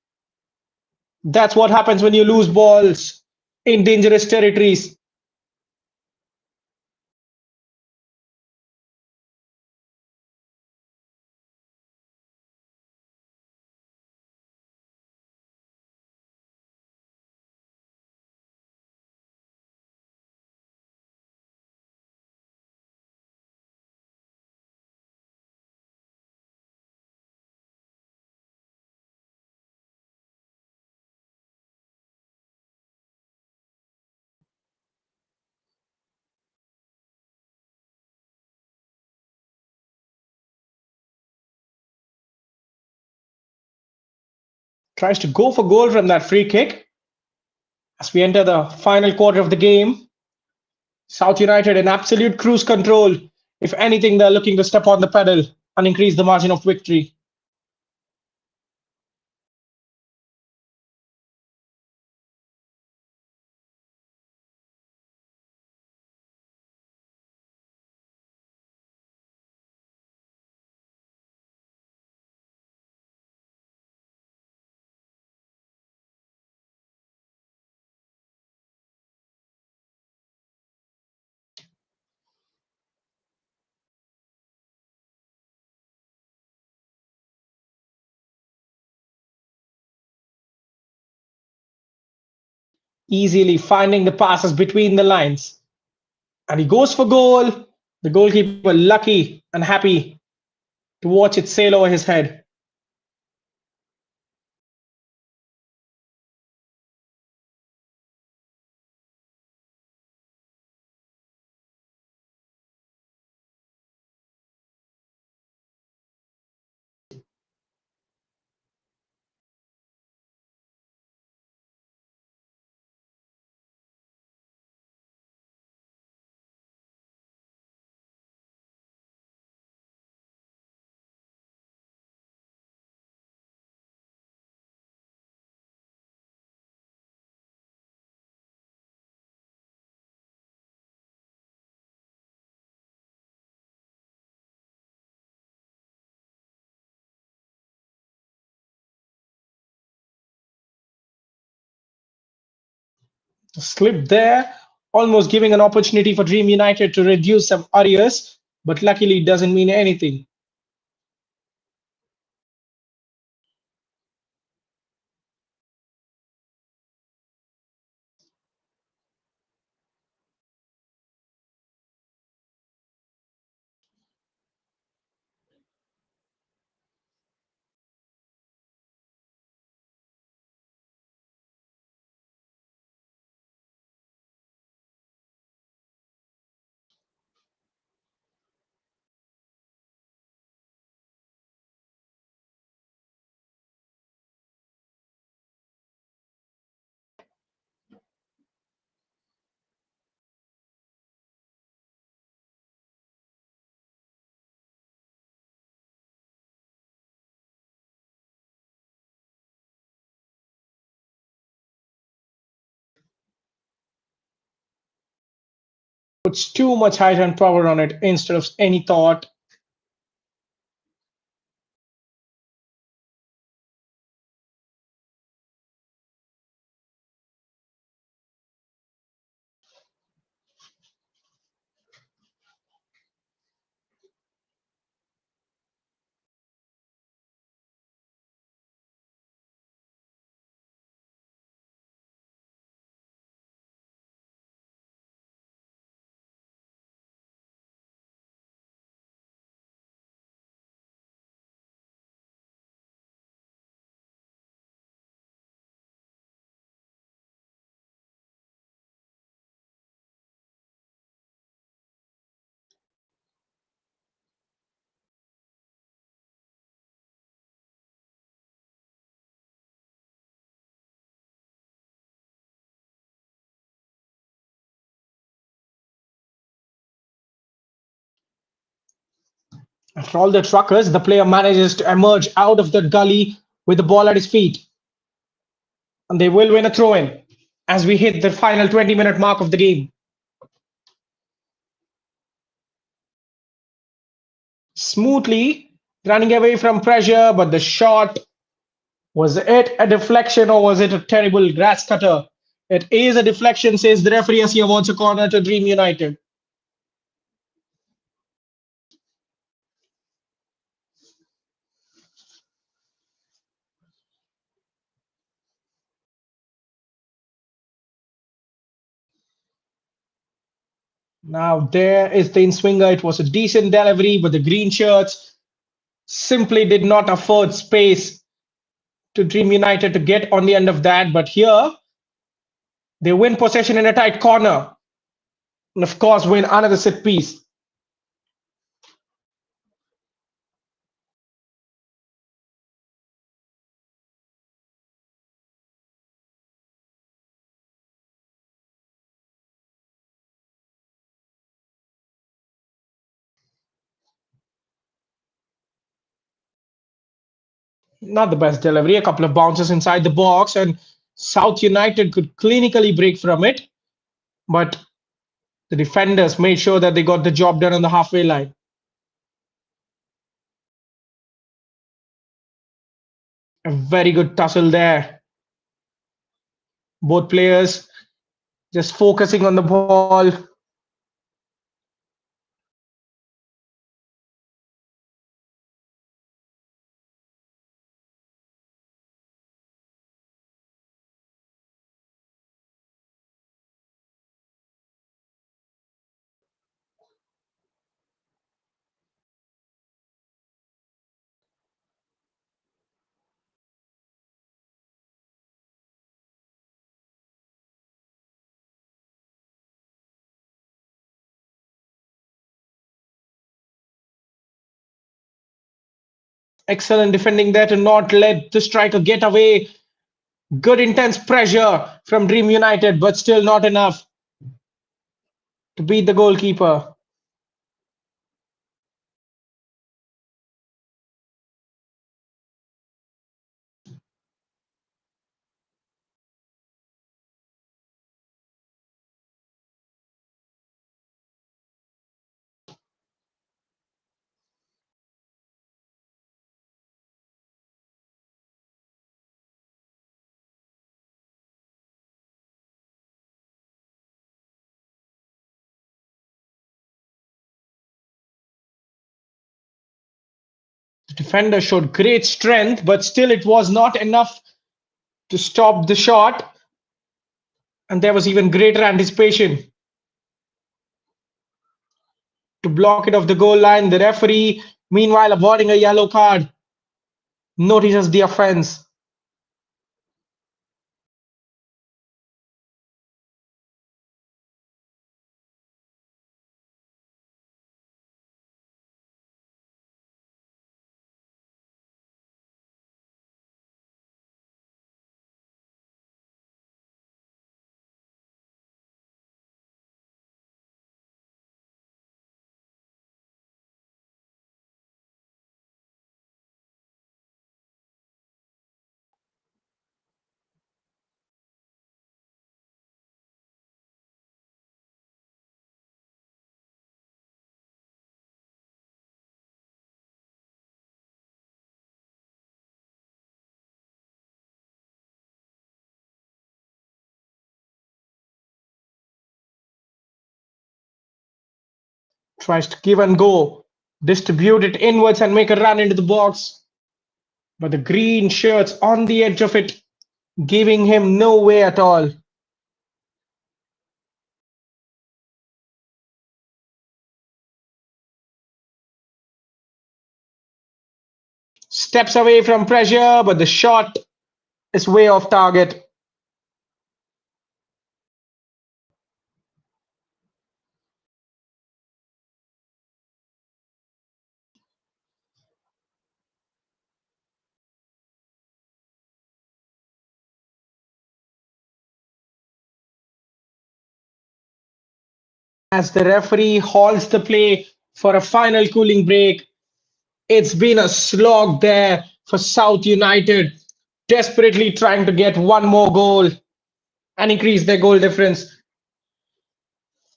That's what happens when you lose balls in dangerous territories. Tries to go for goal from that free kick as we enter the final quarter of the game. South United in absolute cruise control. If anything, they're looking to step on the pedal and increase the margin of victory. Easily finding the passes between the lines. And he goes for goal. The goalkeeper lucky and happy to watch it sail over his head. Slip there, almost giving an opportunity for Dream United to reduce some arrears, but luckily it doesn't mean anything. Puts too much height and power on it instead of any thought. After all the truckers, the player manages to emerge out of the gully with the ball at his feet, and they will win a throw in as we hit the final 20-minute mark of the game. Smoothly running away from pressure, but the shot, was it a deflection or was it a terrible grass cutter? It is a deflection, says the referee as he awards a corner to Dream United. Now there is the in swinger. It was a decent delivery, but the green shirts simply did not afford space to Dream United to get on the end of that. But here they win possession in a tight corner, and of course win another set piece. Not the best delivery. A couple of bounces inside the box, and South United could clinically break from it, but the defenders made sure that they got the job done on the halfway line. A very good tussle there. Both players just focusing on the ball. Excellent defending there to not let the striker get away. Good intense pressure from Dream United, but still not enough to beat the goalkeeper. The defender showed great strength, but still it was not enough to stop the shot. And there was even greater anticipation to block it off the goal line. The referee, meanwhile, awarding a yellow card, notices the offense. Tries to give and go, distribute it inwards and make a run into the box. But the green shirts on the edge of it, giving him no way at all. Steps away from pressure, but the shot is way off target. As the referee halts the play for a final cooling break, It's been a slog there for South United, desperately trying to get one more goal and increase their goal difference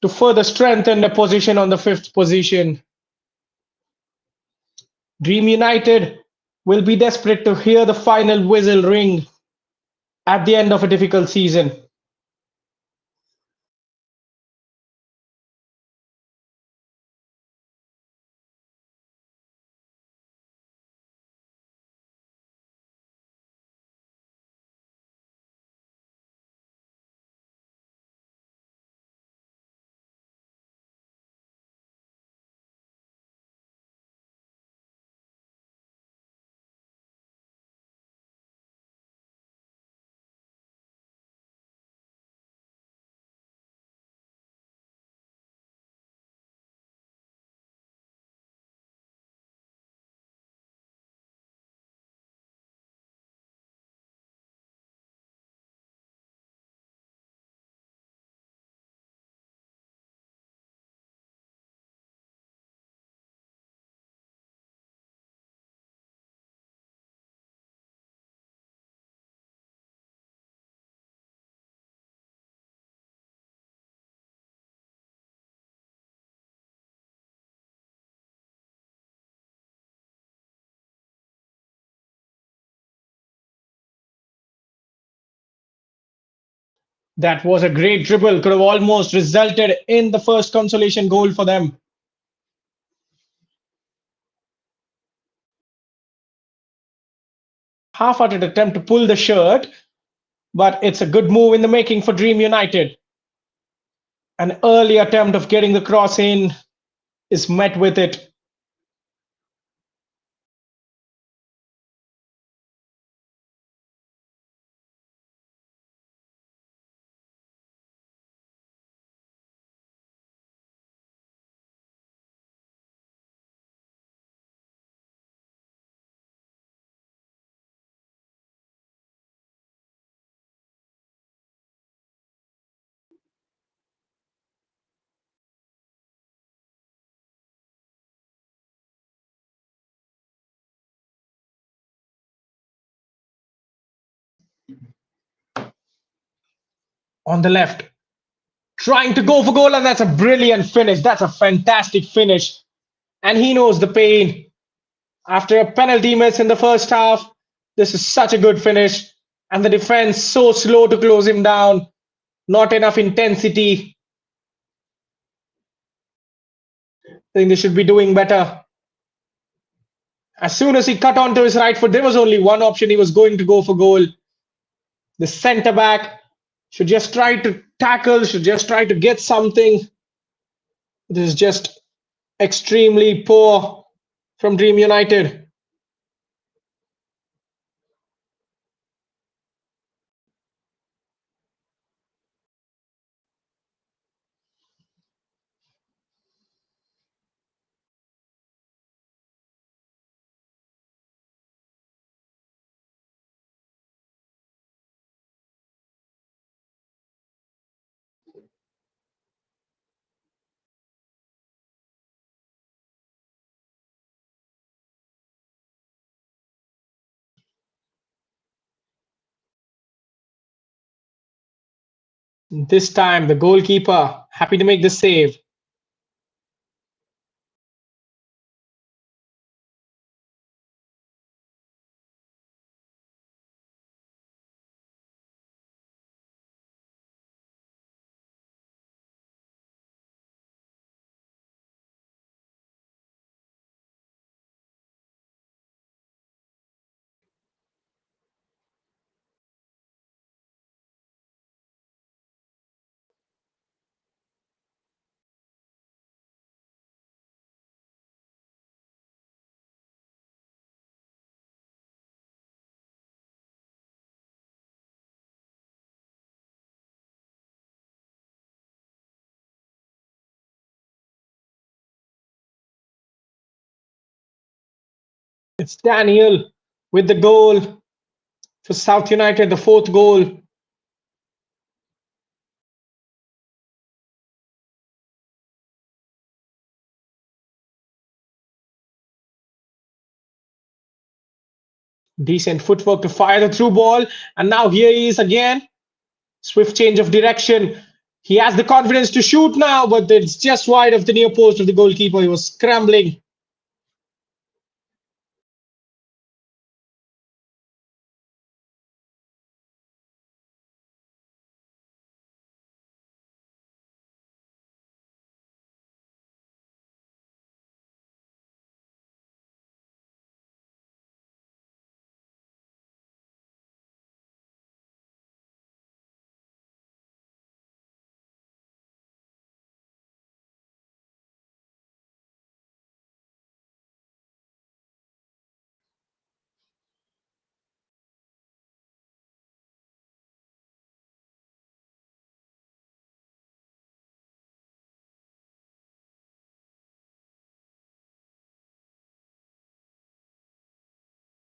to further strengthen their position on the fifth position. Dream United will be desperate to hear the final whistle ring at the end of a difficult season. That was a great dribble, could have almost resulted in the first consolation goal for them. Half-hearted attempt to pull the shirt, but it's a good move in the making for Dream United. An early attempt of getting the cross in is met with it. On the left, trying to go for goal, and that's a brilliant finish. That's a fantastic finish. And he knows the pain. After a penalty miss in the first half, this is such a good finish. And the defense so slow to close him down. Not enough intensity. I think they should be doing better. As soon as he cut onto his right foot, there was only one option. He was going to go for goal. The centre back should just try to tackle, should just try to get something. This is just extremely poor from Dream United. This time, the goalkeeper happy to make the save. It's Daniel with the goal for South United, the fourth goal. Decent footwork to fire the through ball. And now here he is again. Swift change of direction. He has the confidence to shoot now, but it's just wide of the near post of the goalkeeper. He was scrambling.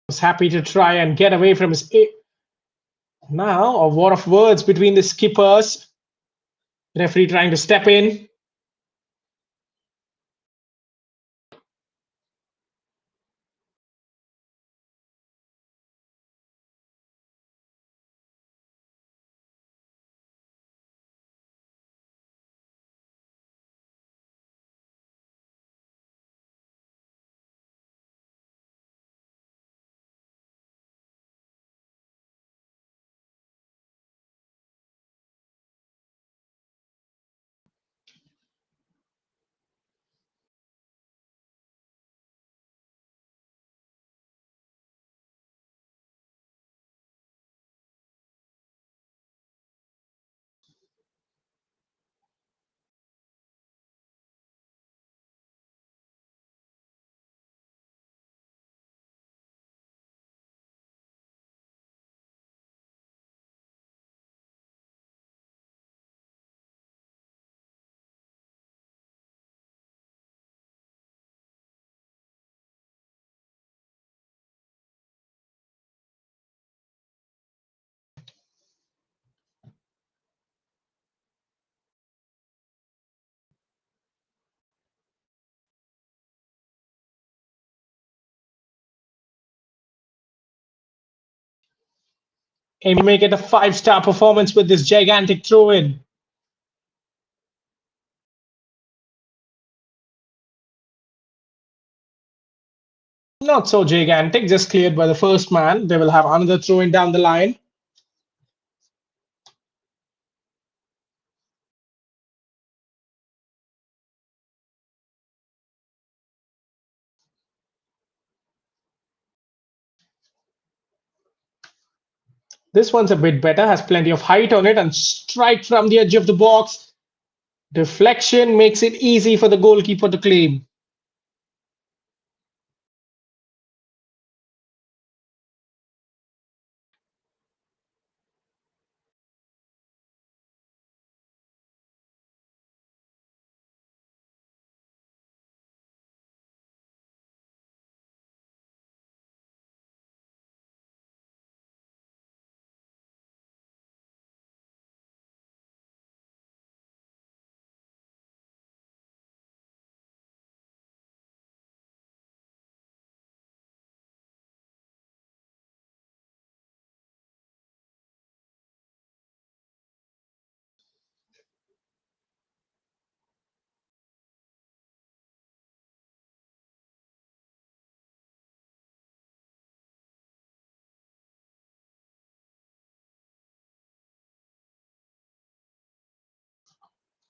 Was happy to try and get away from his. Now, a war of words between the skippers. Referee trying to step in. Aim to make it a five-star performance with this gigantic throw in. Not so gigantic, just cleared by the first man. They will have another throw in down the line. This one's a bit better, has plenty of height on it and strike from the edge of the box. Deflection makes it easy for the goalkeeper to claim.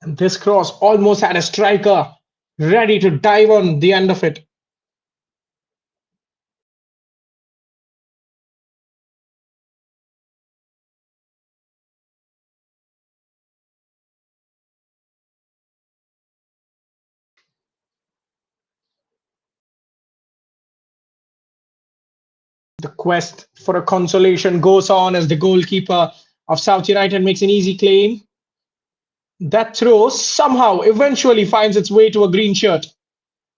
And this cross almost had a striker ready to dive on the end of it. The quest for a consolation goes on as the goalkeeper of South United makes an easy claim. That throw somehow eventually finds its way to a green shirt.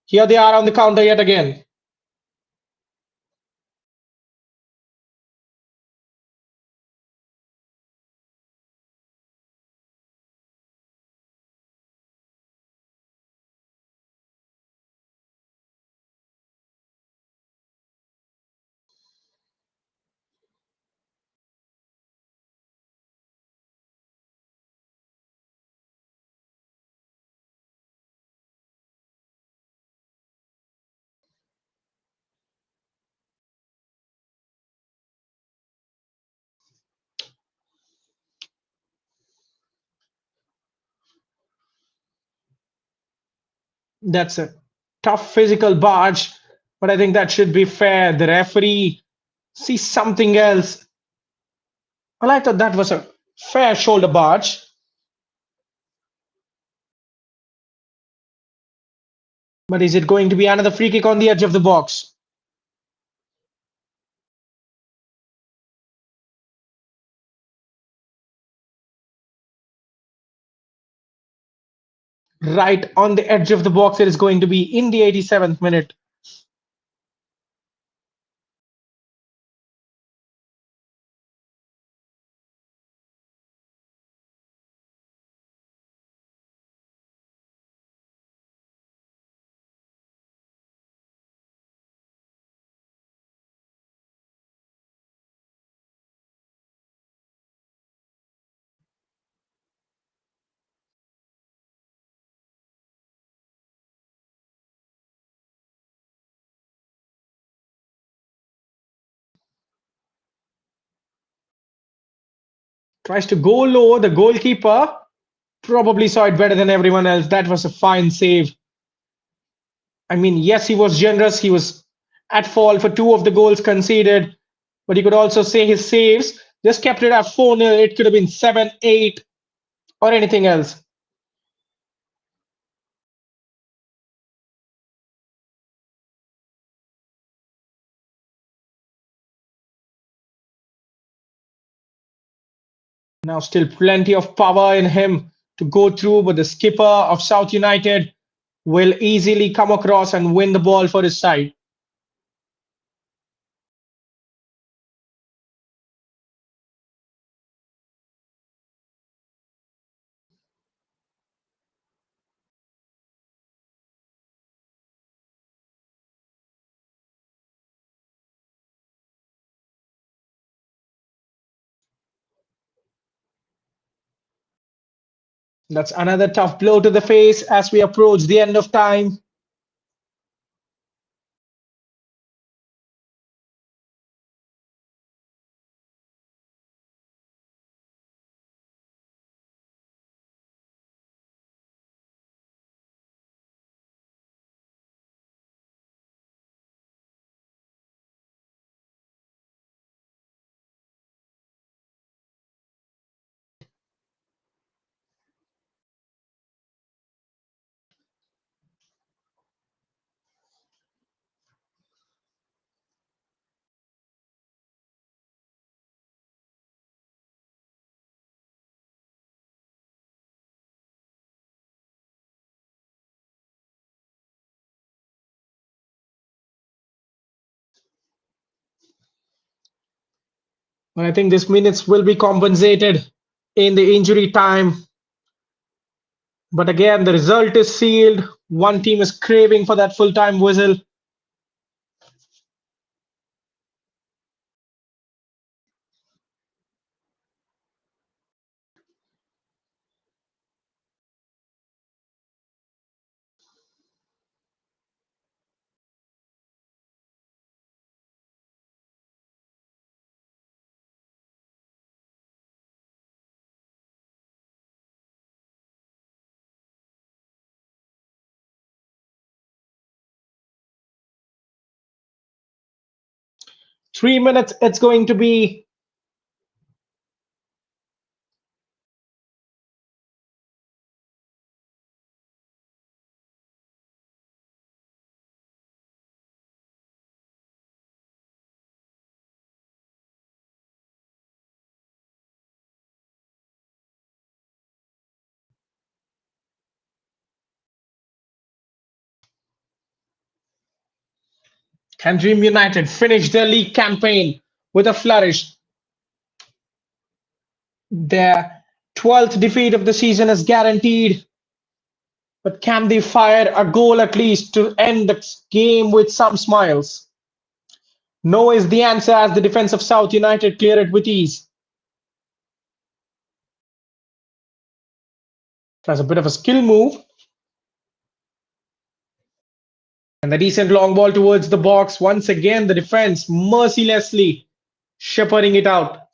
Here they are on the counter yet again. That's a tough physical barge, but I think that should be fair. The referee sees something else. Well, I thought that was a fair shoulder barge, but is it going to be another free kick on the edge of the box? Right on the edge of the box, it is going to be in the 87th minute. Tries to go low. The goalkeeper probably saw it better than everyone else. That was a fine save. I mean, yes, he was generous. He was at fault for two of the goals conceded, but you could also say his saves just kept it at 4-0. It could have been 7-8 or anything else. Now, still plenty of power in him to go through, but the skipper of South United will easily come across and win the ball for his side. That's another tough blow to the face as we approach the end of time. 'And I think this minutes will be compensated in the injury time. But again, the result is sealed. One team is craving for that full time whistle. 3 minutes it's going to be. Can Dream United finish their league campaign with a flourish? Their 12th defeat of the season is guaranteed. But can they fire a goal at least to end the game with some smiles? No is the answer as the defense of South United clear it with ease. Tries a bit of a skill move and a decent long ball towards the box. Once again, the defense mercilessly shepherding it out.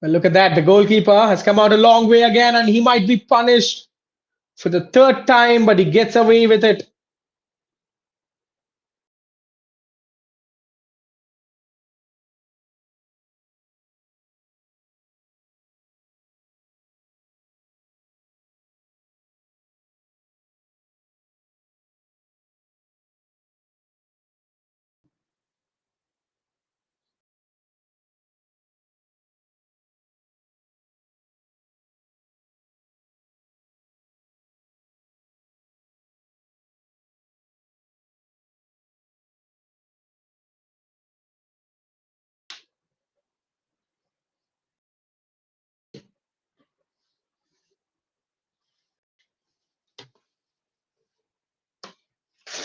Well, look at that. The goalkeeper has come out a long way again and he might be punished for the third time, but he gets away with it.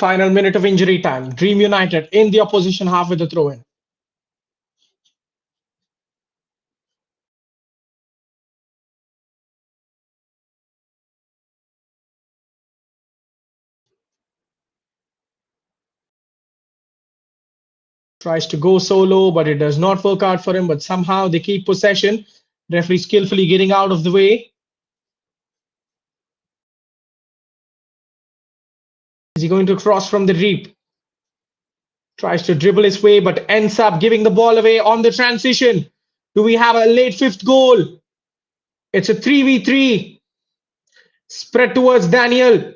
Final minute of injury time. Dream United in the opposition half with a throw in. Tries to go solo, but it does not work out for him. But somehow they keep possession. Referee skillfully getting out of the way. Is he going to cross from the deep? Tries to dribble his way, but ends up giving the ball away on the transition. Do we have a late fifth goal? It's a 3v3. Spread towards Daniel.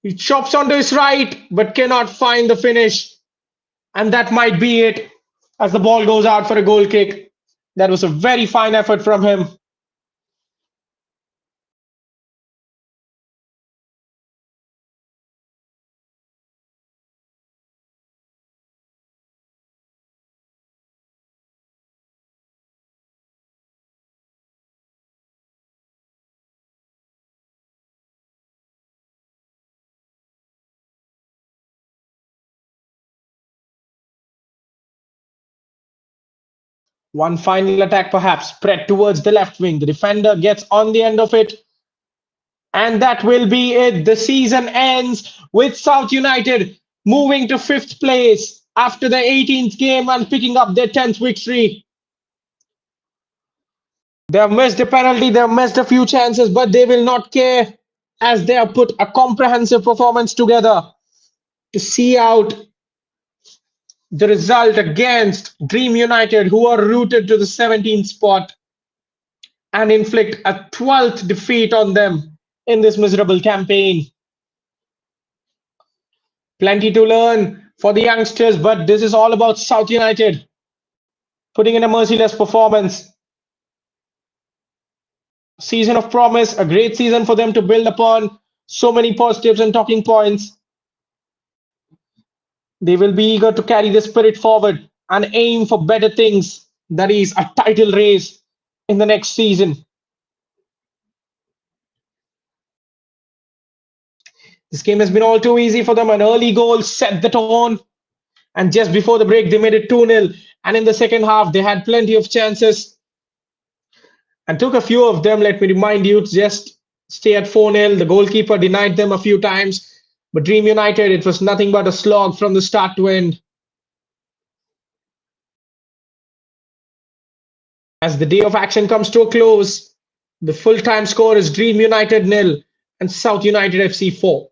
He chops onto his right, but cannot find the finish. And that might be it as the ball goes out for a goal kick. That was a very fine effort from him. One final attack, perhaps, spread towards the left wing. The defender gets on the end of it. And that will be it. The season ends with South United moving to fifth place after the 18th game and picking up their 10th victory. They have missed a penalty, they have missed a few chances, but they will not care as they have put a comprehensive performance together to see out the result against Dream United, who are rooted to the 17th spot, and inflict a 12th defeat on them in this miserable campaign. Plenty to learn for the youngsters, but this is all about South United putting in a merciless performance. Season of promise, a great season for them to build upon. So many positives and talking points. They will be eager to carry the spirit forward and aim for better things. That is a title race in the next season. This game has been all too easy for them. An early goal set the tone. And just before the break, they made it 2-0. And in the second half, they had plenty of chances and took a few of them. Let me remind you to just stay at 4-0. The goalkeeper denied them a few times. But Dream United, it was nothing but a slog from the start to end. As the day of action comes to a close, the full-time score is Dream United 0 and South United FC 4.